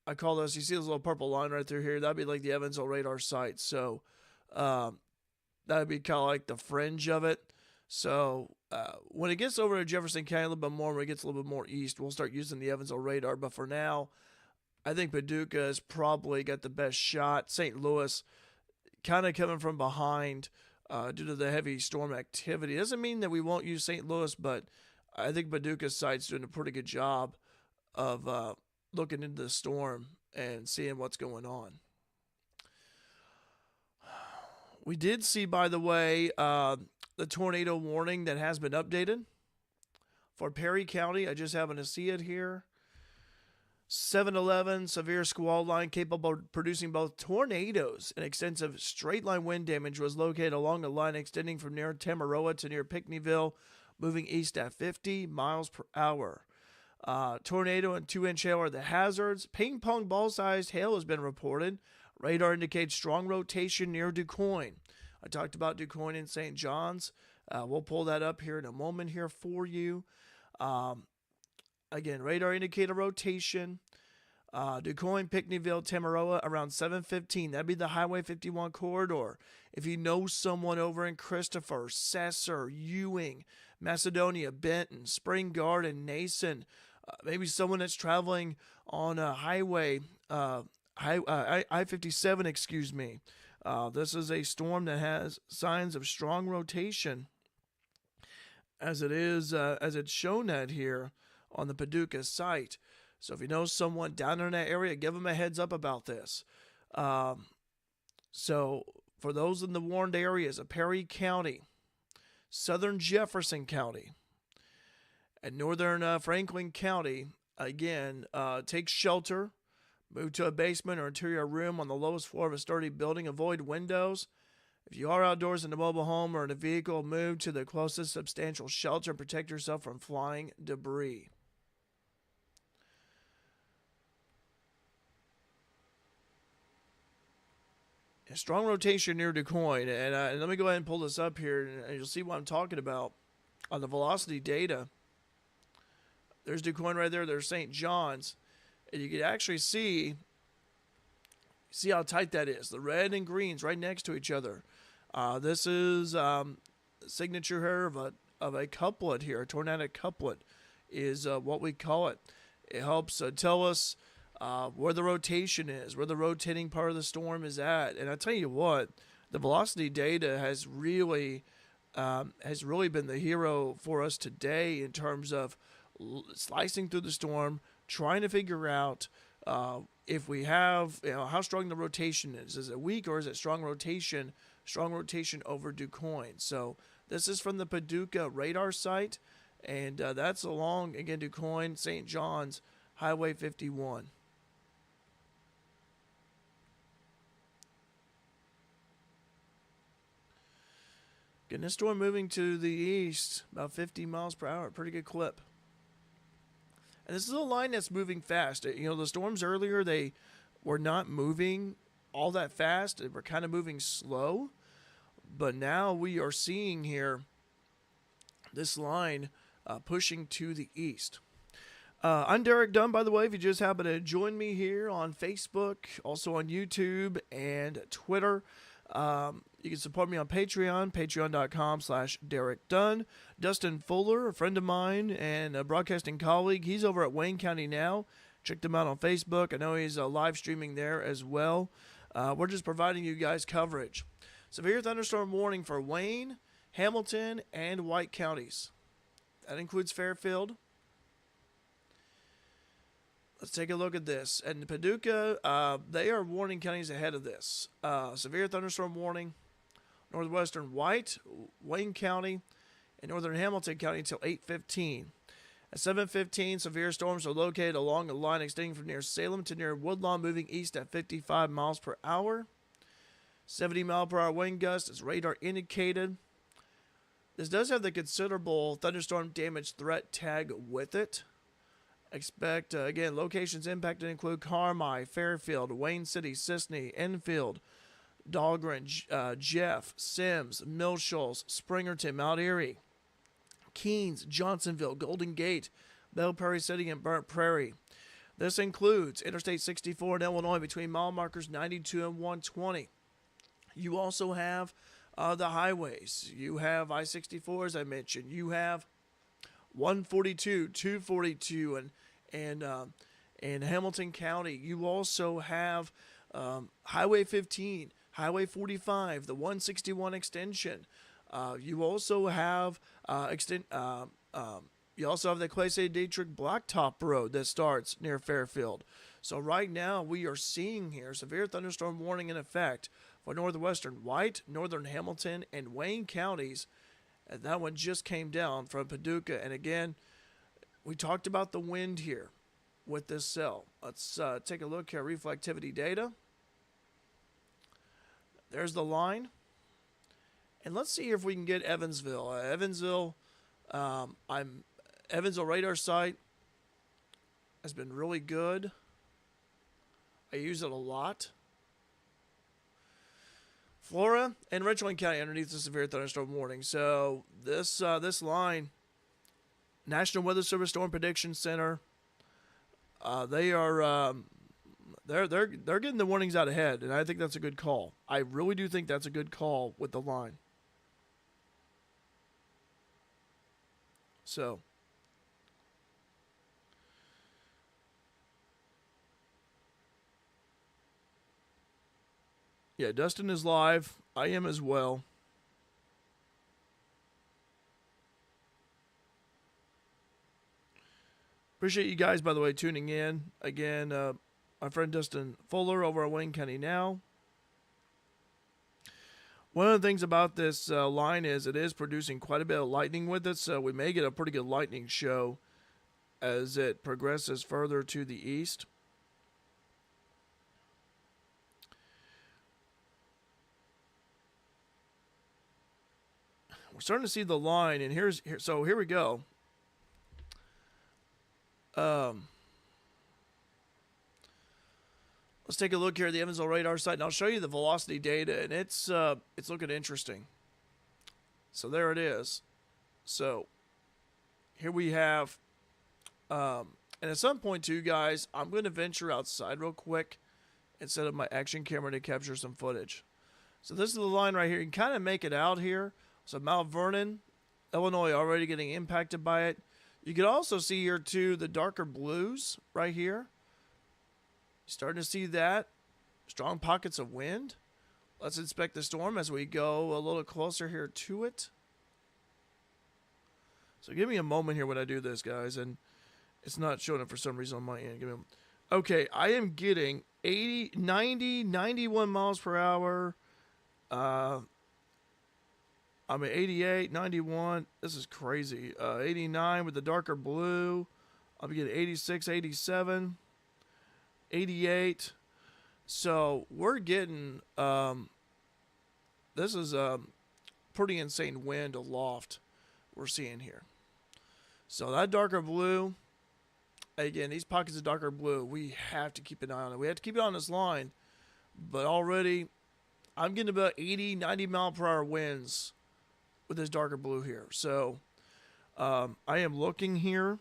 I call this, you see this little purple line right through here? That'd be like the Evansville radar site. So that would be kind of like the fringe of it. So when it gets over to Jefferson County a little bit more, when it gets a little bit more east, we'll start using the Evansville radar. But for now, I think Paducah has probably got the best shot. St. Louis kind of coming from behind due to the heavy storm activity. Doesn't mean that we won't use St. Louis, but I think Paducah's site's doing a pretty good job of looking into the storm and seeing what's going on. We did see, by the way, the tornado warning that has been updated for Perry County. I just happen to see it here. 7-11 severe squall line capable of producing both tornadoes and extensive straight line wind damage was located along a line extending from near Tamaroa to near Pinckneyville, moving east at 50 miles per hour. Tornado and 2-inch hail are the hazards. Ping pong ball sized hail has been reported. Radar indicates strong rotation near DuQuoin. I talked about DuQuoin and St. John's. We'll pull that up here in a moment here for you. Again, radar indicator rotation. DuQuoin, Pinckneyville, Tamaroa around 7:15. That'd be the Highway 51 corridor. If you know someone over in Christopher, Sesser, Ewing, Macedonia, Benton, Spring Garden, Nason, maybe someone that's traveling on a highway, I-57, excuse me. This is a storm that has signs of strong rotation, as it is, as it's shown at here on the Paducah site. So if you know someone down in that area, give them a heads up about this. So for those in the warned areas of Perry County, southern Jefferson County, and northern Franklin County, again, take shelter, move to a basement or interior room on the lowest floor of a sturdy building, avoid windows. If you are outdoors in a mobile home or in a vehicle, move to the closest substantial shelter and protect yourself from flying debris. A strong rotation near DuQuoin, and let me go ahead and pull this up here, and you'll see what I'm talking about on the velocity data. There's DuQuoin right there. There's St. John's. And you can actually see how tight that is. The red and greens right next to each other. This is signature here of a couplet here. A tornadic couplet is what we call it. It helps tell us where the rotation is, where the rotating part of the storm is at. And I tell you what, the velocity data has really been the hero for us today in terms of slicing through the storm, trying to figure out if we have, how strong the rotation is. Is it weak or is it strong rotation? Strong rotation over DuQuoin. So this is from the Paducah radar site, and that's along, again, DuQuoin, St. John's, Highway 51. Getting this storm moving to the east, about 50 miles per hour, pretty good clip. And this is a line that's moving fast. The storms earlier, they were not moving all that fast. They were kind of moving slow. But now we are seeing here this line pushing to the east. I'm Derek Dunn, by the way, if you just happen to join me here on Facebook, also on YouTube and Twitter. You can support me on Patreon, patreon.com/Derek Dunn. Dustin Fuller, a friend of mine and a broadcasting colleague, he's over at Wayne County now. Check him out on Facebook. I know he's live streaming there as well. We're just providing you guys coverage. Severe thunderstorm warning for Wayne, Hamilton, and White counties. That includes Fairfield. Let's take a look at this. And Paducah, they are warning counties ahead of this. Severe thunderstorm warning, northwestern White, Wayne County, and northern Hamilton County until 8:15. At 7:15, severe storms are located along a line extending from near Salem to near Woodlawn, moving east at 55 miles per hour. 70 mile per hour wind gust is radar indicated. This does have the considerable thunderstorm damage threat tag with it. Expect, again, locations impacted include Carmi, Fairfield, Wayne City, Sisney, Enfield, Dahlgren, Jeff, Sims, Mill Shoals, Springerton, Mount Airy, Keens, Johnsonville, Golden Gate, Belle Prairie City, and Burnt Prairie. This includes Interstate 64 in Illinois between mile markers 92 and 120. You also have the highways. You have I-64, as I mentioned. You have 142, 242, and Hamilton County. You also have Highway 15, Highway 45, the 161 extension. You also have the Clay Dietrich Blacktop Road that starts near Fairfield. So right now we are seeing here severe thunderstorm warning in effect for northwestern White, northern Hamilton, and Wayne counties. And that one just came down from Paducah. And again, we talked about the wind here with this cell. Let's take a look here. Reflectivity data. There's the line. And let's see if we can get Evansville. Evansville radar site has been really good. I use it a lot. Flora and Richland County underneath the severe thunderstorm warning. So this line, National Weather Service Storm Prediction Center, they're getting the warnings out ahead, and I think that's a good call. I really do think that's a good call with the line. So yeah, Dustin is live. I am as well. Appreciate you guys, by the way, tuning in. Again, my friend Dustin Fuller over at Wayne County now. One of the things about this line is it is producing quite a bit of lightning with it, so we may get a pretty good lightning show as it progresses further to the east. We're starting to see the line, and here we go. Let's take a look here at the Evansville radar site, and I'll show you the velocity data, and it's looking interesting. So there it is. So here we have And at some point, too, guys, I'm going to venture outside real quick and set up my action camera to capture some footage. So this is the line right here. You can kind of make it out here. So Mount Vernon, Illinois, already getting impacted by it. You can also see here, too, the darker blues right here. Starting to see that. Strong pockets of wind. Let's inspect the storm as we go a little closer here to it. So give me a moment here when I do this, guys, and it's not showing up for some reason on my end. Okay, I am getting 80, 90, 91 miles per hour. I'm at 88, 91. This is crazy. 89 with the darker blue. I'm getting 86, 87, 88. So we're getting, this is pretty insane wind aloft we're seeing here. So that darker blue, again, these pockets of darker blue, we have to keep an eye on it. We have to keep it on this line. But already, I'm getting about 80, 90 mile per hour winds with this darker blue here. So I am looking here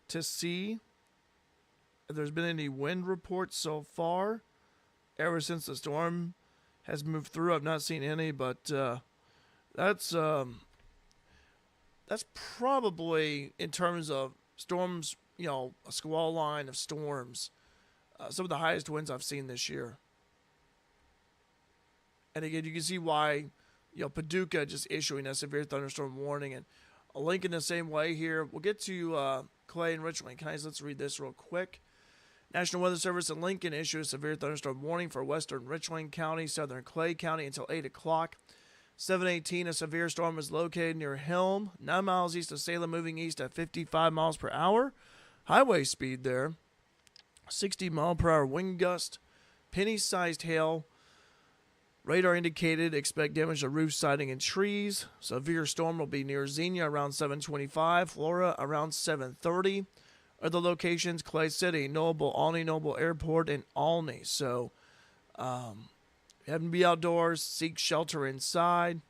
to see if there's been any wind reports so far. Ever since the storm has moved through, I've not seen any, but that's probably, in terms of storms, you know, a squall line of storms, some of the highest winds I've seen this year. And again, you can see why, you know, Paducah just issuing a severe thunderstorm warning, and Lincoln the same way here. We'll get to Clay and Richland. Guys, let's read this real quick. National Weather Service in Lincoln issued a severe thunderstorm warning for western Richland County, southern Clay County until 8 o'clock. 7:18, a severe storm is located near Helm, 9 miles east of Salem, moving east at 55 miles per hour. Highway speed there, 60 mile per hour wind gust, penny-sized hail. Radar indicated expect damage to roof siding and trees. Severe storm will be near Xenia around 7:25, Flora around 7:30. Other locations, Clay City, Noble, Alney Noble Airport, and Alney. So, having to be outdoors, seek shelter inside.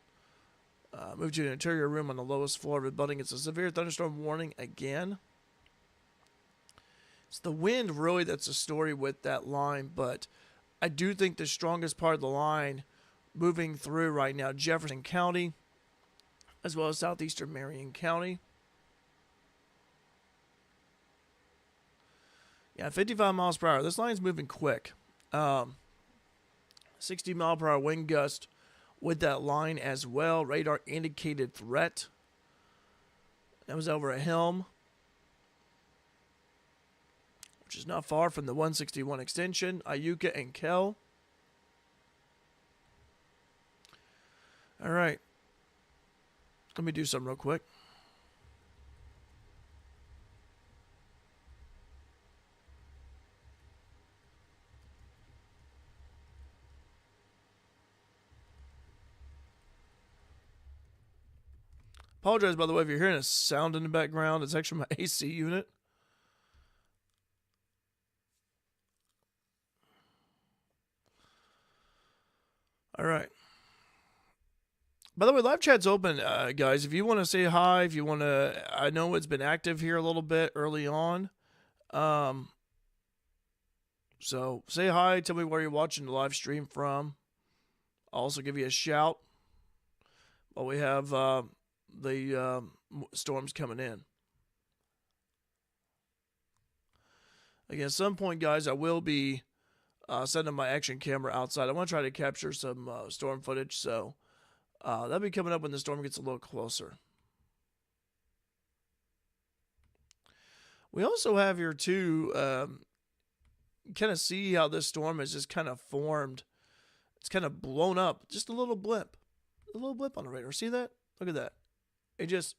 Move to an interior room on the lowest floor of a building. It's a severe thunderstorm warning again. It's the wind really that's the story with that line, but I do think the strongest part of the line moving through right now, Jefferson County, as well as southeastern Marion County. Yeah, 55 miles per hour. This line's moving quick. 60 mile per hour wind gust with that line as well. Radar indicated threat. That was over at Helm, which is not far from the 161 extension, Iuka and Kell. All right. Let me do something real quick. Apologize, by the way, if you're hearing a sound in the background. It's actually my AC unit. All right. By the way, live chat's open, guys. If you want to say hi, if you want to, I know it's been active here a little bit early on. So say hi. Tell me where you're watching the live stream from. I'll also give you a shout while we have the storms coming in. Again, at some point, guys, I will be sending my action camera outside. I want to try to capture some storm footage, so that'll be coming up when the storm gets a little closer. We also have here, too, kind of see how this storm is just kind of formed. It's kind of blown up. Just a little blip. A little blip on the radar. See that? Look at that. It just,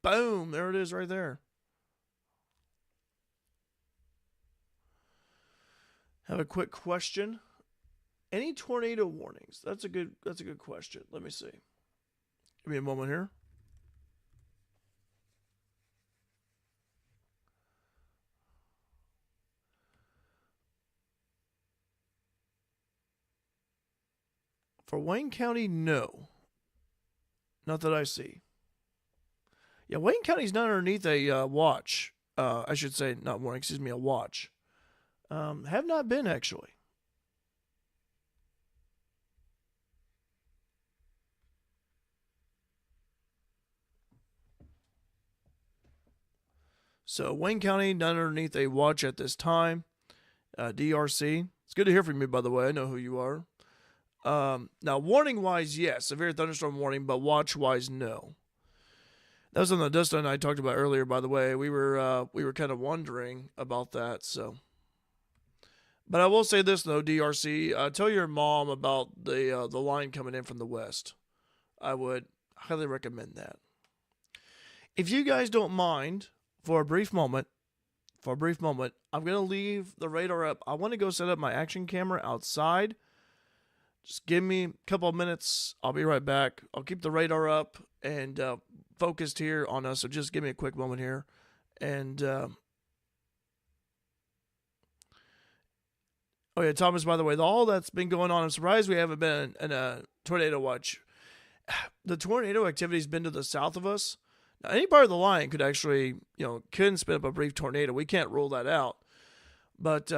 boom, there it is right there. Have a quick question. Any tornado warnings? That's a good question. Let me see. Give me a moment here. For Wayne County, no. Not that I see. Yeah, Wayne County's not underneath a watch I should say, not warning, excuse me, a watch. Have not been actually. So Wayne County, not underneath a watch at this time. DRC. It's good to hear from you, by the way. I know who you are. Now, warning wise, yes, severe thunderstorm warning, but watch wise, no. That was something that Dustin and I talked about earlier. By the way, we were kind of wondering about that. So, but I will say this though, DRC, tell your mom about the line coming in from the west. I would highly recommend that. If you guys don't mind, for a brief moment, I'm gonna leave the radar up. I want to go set up my action camera outside. Just give me a couple of minutes. I'll be right back. I'll keep the radar up and focused here on us. So just give me a quick moment here. And oh yeah, Thomas. By the way, all that's been going on. I'm surprised we haven't been in a tornado watch. The tornado activity's been to the south of us. Now, any part of the line could actually, can spin up a brief tornado. We can't rule that out. But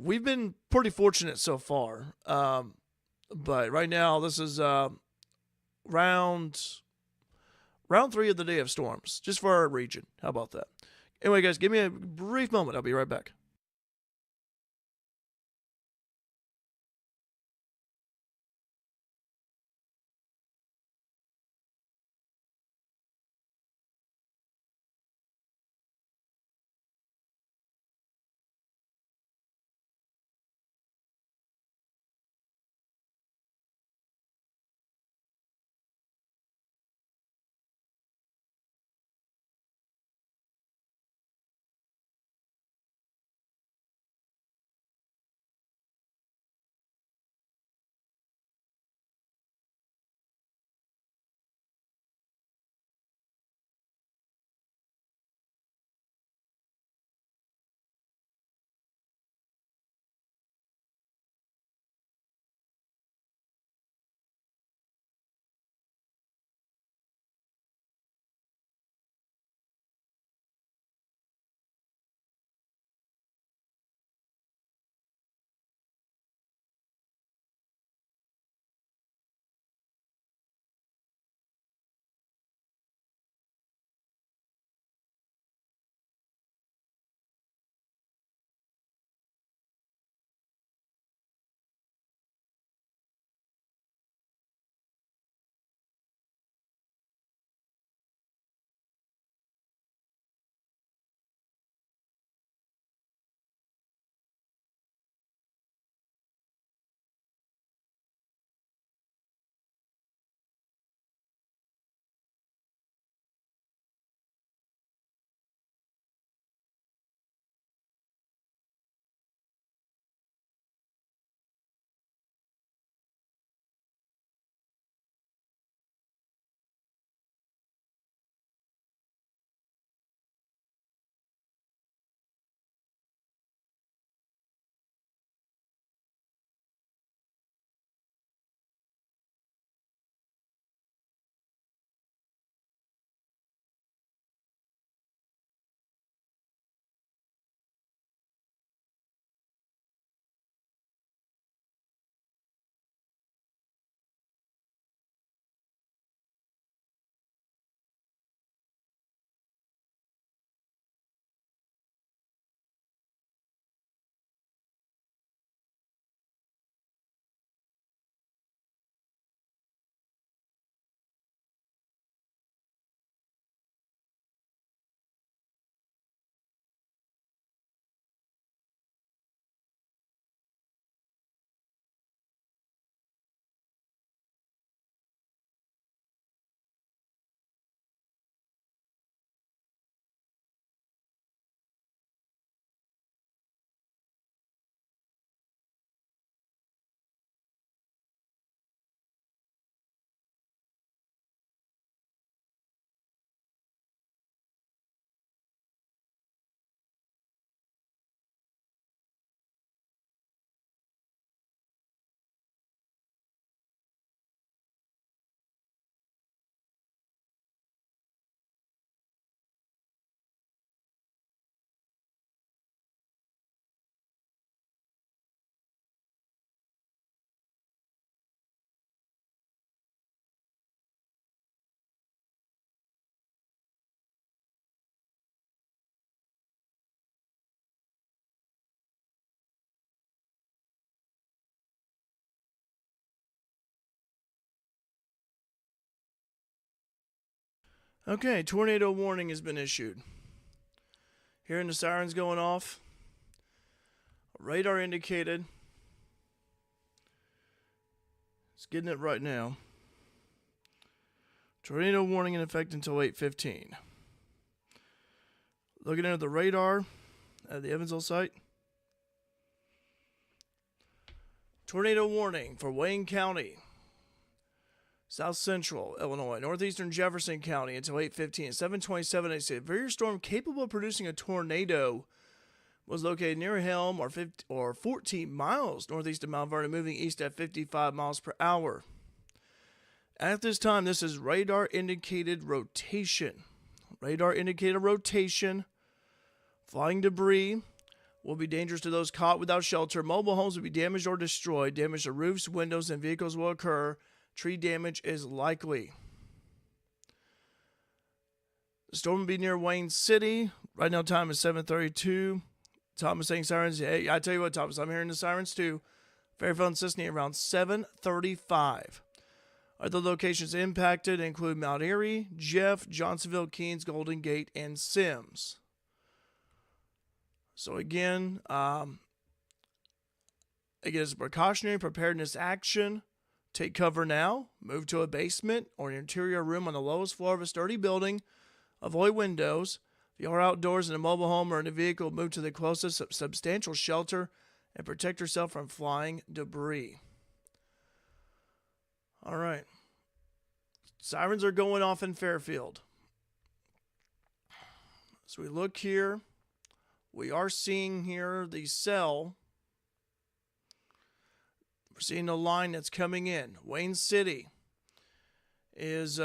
we've been pretty fortunate so far. But right now, this is round 3 of the day of storms, just for our region. How about that? Anyway, guys, give me a brief moment. I'll be right back. Okay, tornado warning has been issued. Hearing the sirens going off. Radar indicated. It's getting it right now. Tornado warning in effect until 8:15. Looking at the radar at the Evansville site. Tornado warning for Wayne County, South Central Illinois, Northeastern Jefferson County until 8:15. 7:27, a severe storm capable of producing a tornado was located near Helm or 14 miles northeast of Mount Vernon, moving east at 55 miles per hour. At this time, this is radar indicated rotation. Radar indicated rotation. Flying debris will be dangerous to those caught without shelter. Mobile homes will be damaged or destroyed. Damage to roofs, windows, and vehicles will occur. Tree damage is likely. The storm will be near Wayne City. Right now, time is 7:32. Thomas saying sirens. Hey, I tell you what, Thomas, I'm hearing the sirens too. Fairfield and Sisney around 7:35. Other locations impacted include Mount Airy, Jeff, Johnsonville, Keens, Golden Gate, and Sims. So again, it's a precautionary preparedness action. Take cover now. Move to a basement or an interior room on the lowest floor of a sturdy building. Avoid windows. If you are outdoors in a mobile home or in a vehicle, move to the closest substantial shelter and protect yourself from flying debris. All right. Sirens are going off in Fairfield. So we look here. We are seeing here the cell. We're seeing the line that's coming in. Wayne City is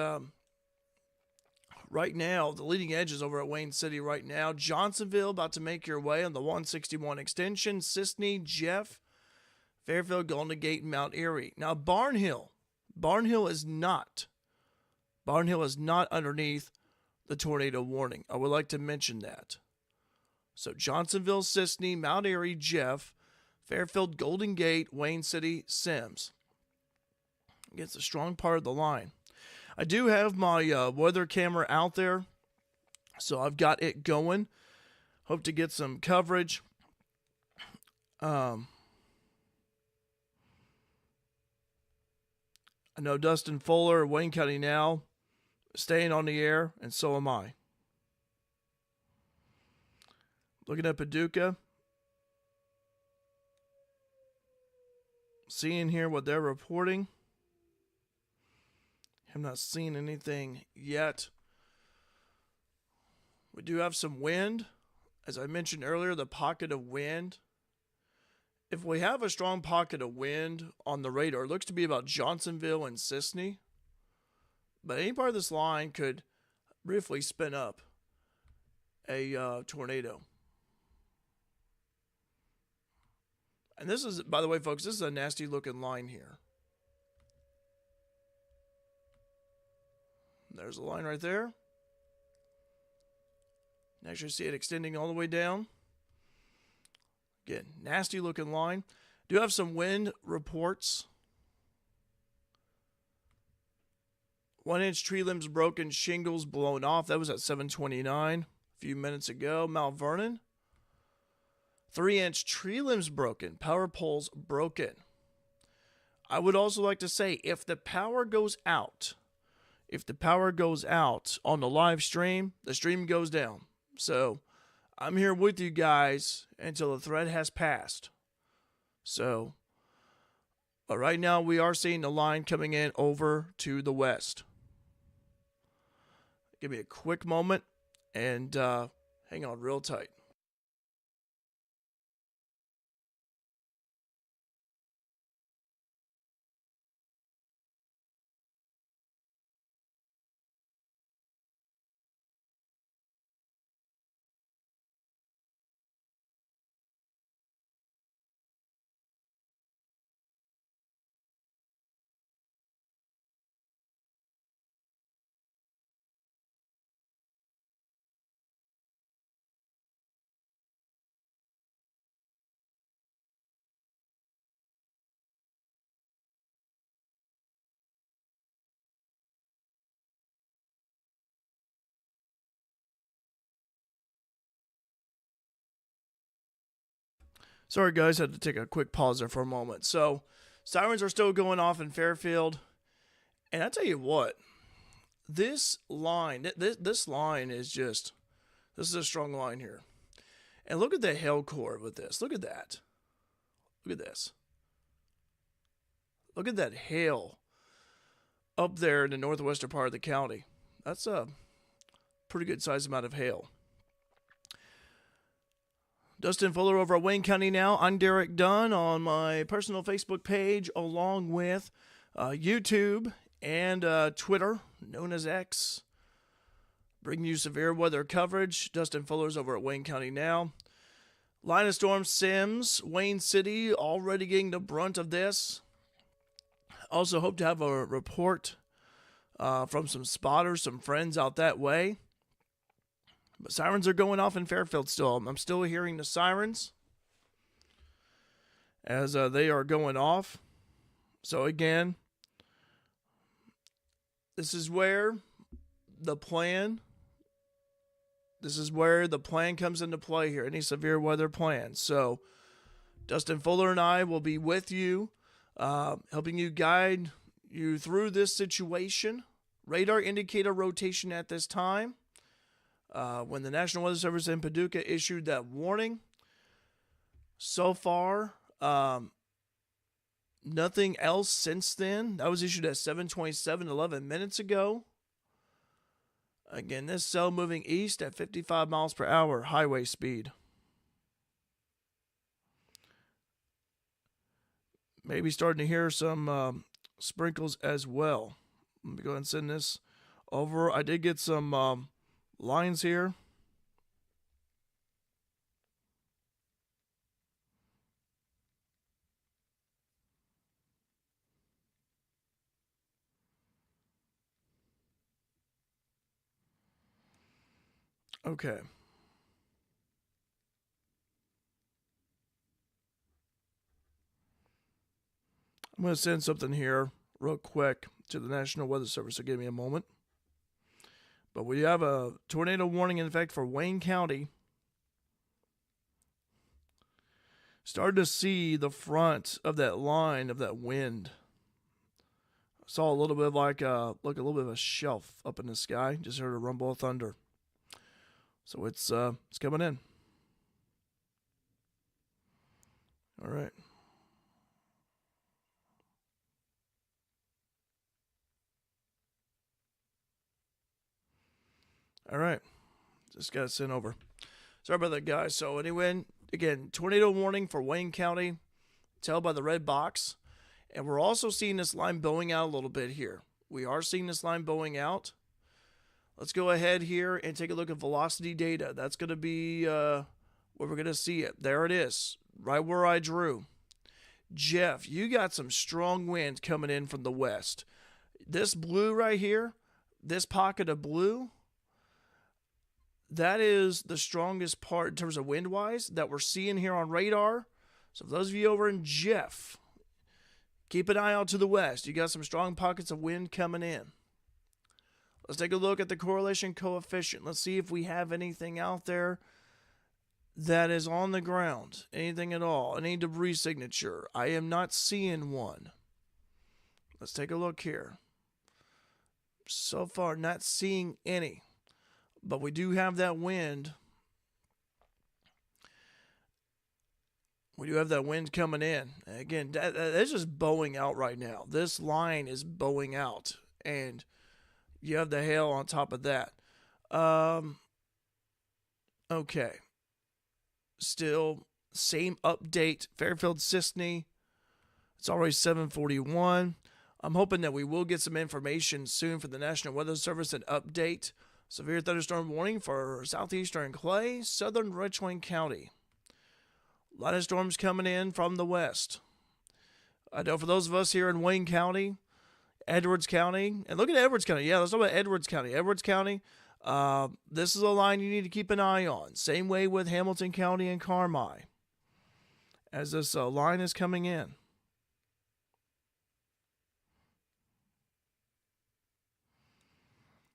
right now, the leading edge is over at Wayne City right now. Johnsonville about to make your way on the 161 extension. Sisney, Jeff, Fairfield, Golden Gate, and Mount Airy. Now Barnhill is not underneath the tornado warning. I would like to mention that. So Johnsonville, Sisney, Mount Airy, Jeff, Fairfield, Golden Gate, Wayne City, Sims. Against a strong part of the line. I do have my weather camera out there, so I've got it going. Hope to get some coverage. I know Dustin Fuller, Wayne County Now, staying on the air, and so am I. Looking at Paducah. Seeing here what they're reporting. I'm not seeing anything yet. We do have some wind. As I mentioned earlier, the pocket of wind. If we have a strong pocket of wind on the radar, it looks to be about Johnsonville and Sisney. But any part of this line could briefly spin up a tornado. And this is, by the way, folks, this is a nasty looking line here. There's a line right there. Actually see it extending all the way down. Again, nasty looking line. Do have some wind reports. 1-inch tree limbs broken, shingles blown off. That was at 7:29 a few minutes ago. Mount Vernon. 3-inch tree limbs broken, power poles broken. I would also like to say, if the power goes out on the live stream, the stream goes down. So I'm here with you guys until the threat has passed. So, but right now we are seeing the line coming in over to the west. Give me a quick moment and hang on real tight. Sorry, guys, had to take a quick pause there for a moment. So, sirens are still going off in Fairfield. And I tell you what, this line, this line is just, this is a strong line here. And look at the hail core with this. Look at that. Look at this. Look at that hail up there in the northwestern part of the county. That's a pretty good sized amount of hail. Dustin Fuller over at Wayne County Now. I'm Derek Dunn on my personal Facebook page, along with YouTube and Twitter, known as X. Bringing you severe weather coverage. Dustin Fuller's over at Wayne County Now. Line of storm Sims, Wayne City, already getting the brunt of this. Also hope to have a report from some spotters, some friends out that way. But sirens are going off in Fairfield still. I'm still hearing the sirens as they are going off. So again, this is where the plan comes into play here. Any severe weather plans. So Dustin Fuller and I will be with you, helping you guide you through this situation. Radar indicator rotation at this time. When the National Weather Service in Paducah issued that warning, so far, nothing else since then. That was issued at 7:27, 11 minutes ago. Again, this cell moving east at 55 miles per hour highway speed. Maybe starting to hear some sprinkles as well. Let me go ahead and send this over. I did get some lines here. Okay. I'm going to send something here real quick to the National Weather Service, so give me a moment. But we have a tornado warning in effect for Wayne County. Started to see the front of that line of that wind. I saw a little bit of a little bit of a shelf up in the sky. Just heard a rumble of thunder. So it's coming in. All right. All right. Just got it sent over. Sorry about that, guys. So anyway, again, tornado warning for Wayne County. Tell by the red box. And we're also seeing this line bowing out a little bit here. We are seeing this line bowing out. Let's go ahead here and take a look at velocity data. That's going to be where we're going to see it. There it is, right where I drew. Jeff, you got some strong wind coming in from the west. This blue right here, this pocket of blue, that is the strongest part in terms of wind-wise that we're seeing here on radar. So for those of you over in Jeff, keep an eye out to the west. You got some strong pockets of wind coming in. Let's take a look at the correlation coefficient. Let's see if we have anything out there that is on the ground. Anything at all. Any debris signature. I am not seeing one. Let's take a look here. So far, not seeing any. But we do have that wind. We do have that wind coming in. Again, that's just bowing out right now. This line is bowing out. And you have the hail on top of that. Okay. Still, same update. Fairfield Sisney. It's already 7:41. I'm hoping that we will get some information soon for the National Weather Service, an update. Severe thunderstorm warning for southeastern Clay, southern Richland County. A lot of storms coming in from the west. I know for those of us here in Wayne County, Edwards County, and look at Edwards County. Yeah, let's talk about Edwards County. Edwards County, this is a line you need to keep an eye on. Same way with Hamilton County and Carmi, as this line is coming in.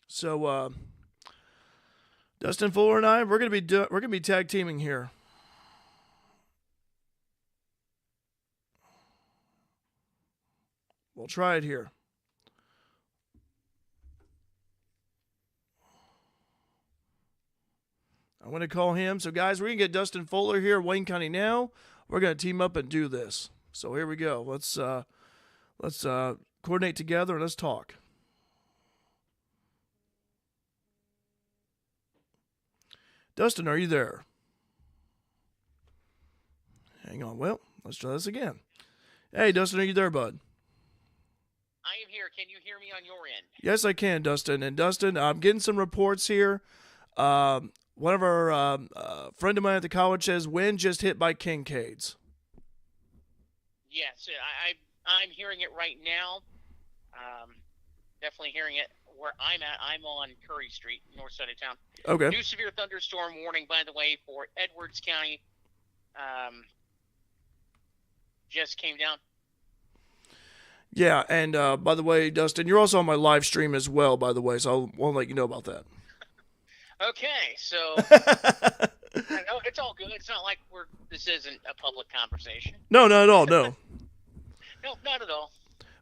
So, Dustin Fuller and I, we're gonna be tag teaming here. We'll try it here. I'm going to call him. So, guys, we're going to get Dustin Fuller here, Wayne County now. We're going to team up and do this. So here we go. Let's coordinate together and let's talk. Dustin, are you there? Hang on. Well, let's try this again. Hey, Dustin, are you there, bud? I am here. Can you hear me on your end? Yes, I can, Dustin. And Dustin, I'm getting some reports here. One of our friend of mine at the college says wind just hit by Kincaids. Yes, I'm hearing it right now. Definitely hearing it where I'm at. I'm on Curry Street, north side of town. Okay. New severe thunderstorm warning, by the way, for Edwards County. Just came down. Yeah, and by the way, Dustin, you're also on my live stream as well, by the way, so I want to let you know about that. Okay, so no, it's all good. It's not like this isn't a public conversation. No, not at all, no. No, not at all.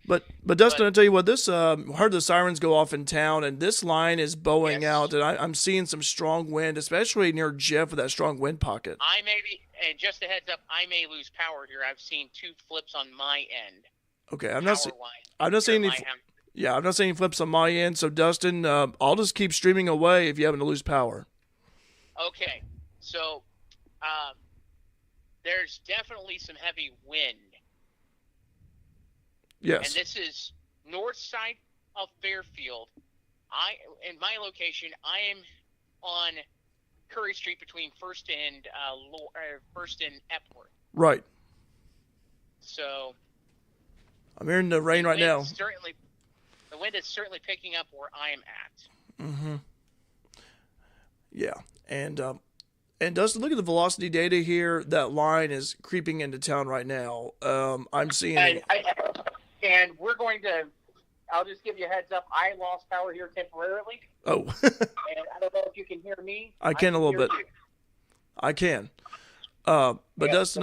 But Dustin, I'll tell you what, this heard the sirens go off in town, and this line is bowing out, and I'm seeing some strong wind, especially near Jeff with that strong wind pocket. I may be, and just a heads up, I may lose power here. I've seen 2 flips on my end. Okay, I'm not seeing any. My house. Yeah, I'm not seeing flips on my end. So Dustin, I'll just keep streaming away if you happen to lose power. Okay, so there's definitely some heavy wind. Yes. And this is north side of Fairfield. In my location, I am on Curry Street between First and Epworth. Right. So I'm hearing the rain right now. The wind is certainly picking up where I am at. Mm-hmm. Yeah, and Dustin, look at the velocity data here. That line is creeping into town right now. I'm seeing. And we're going to. I'll just give you a heads up. I lost power here temporarily. Oh. And I don't know if you can hear me. I can a little bit. You. I can. But yeah, Dustin,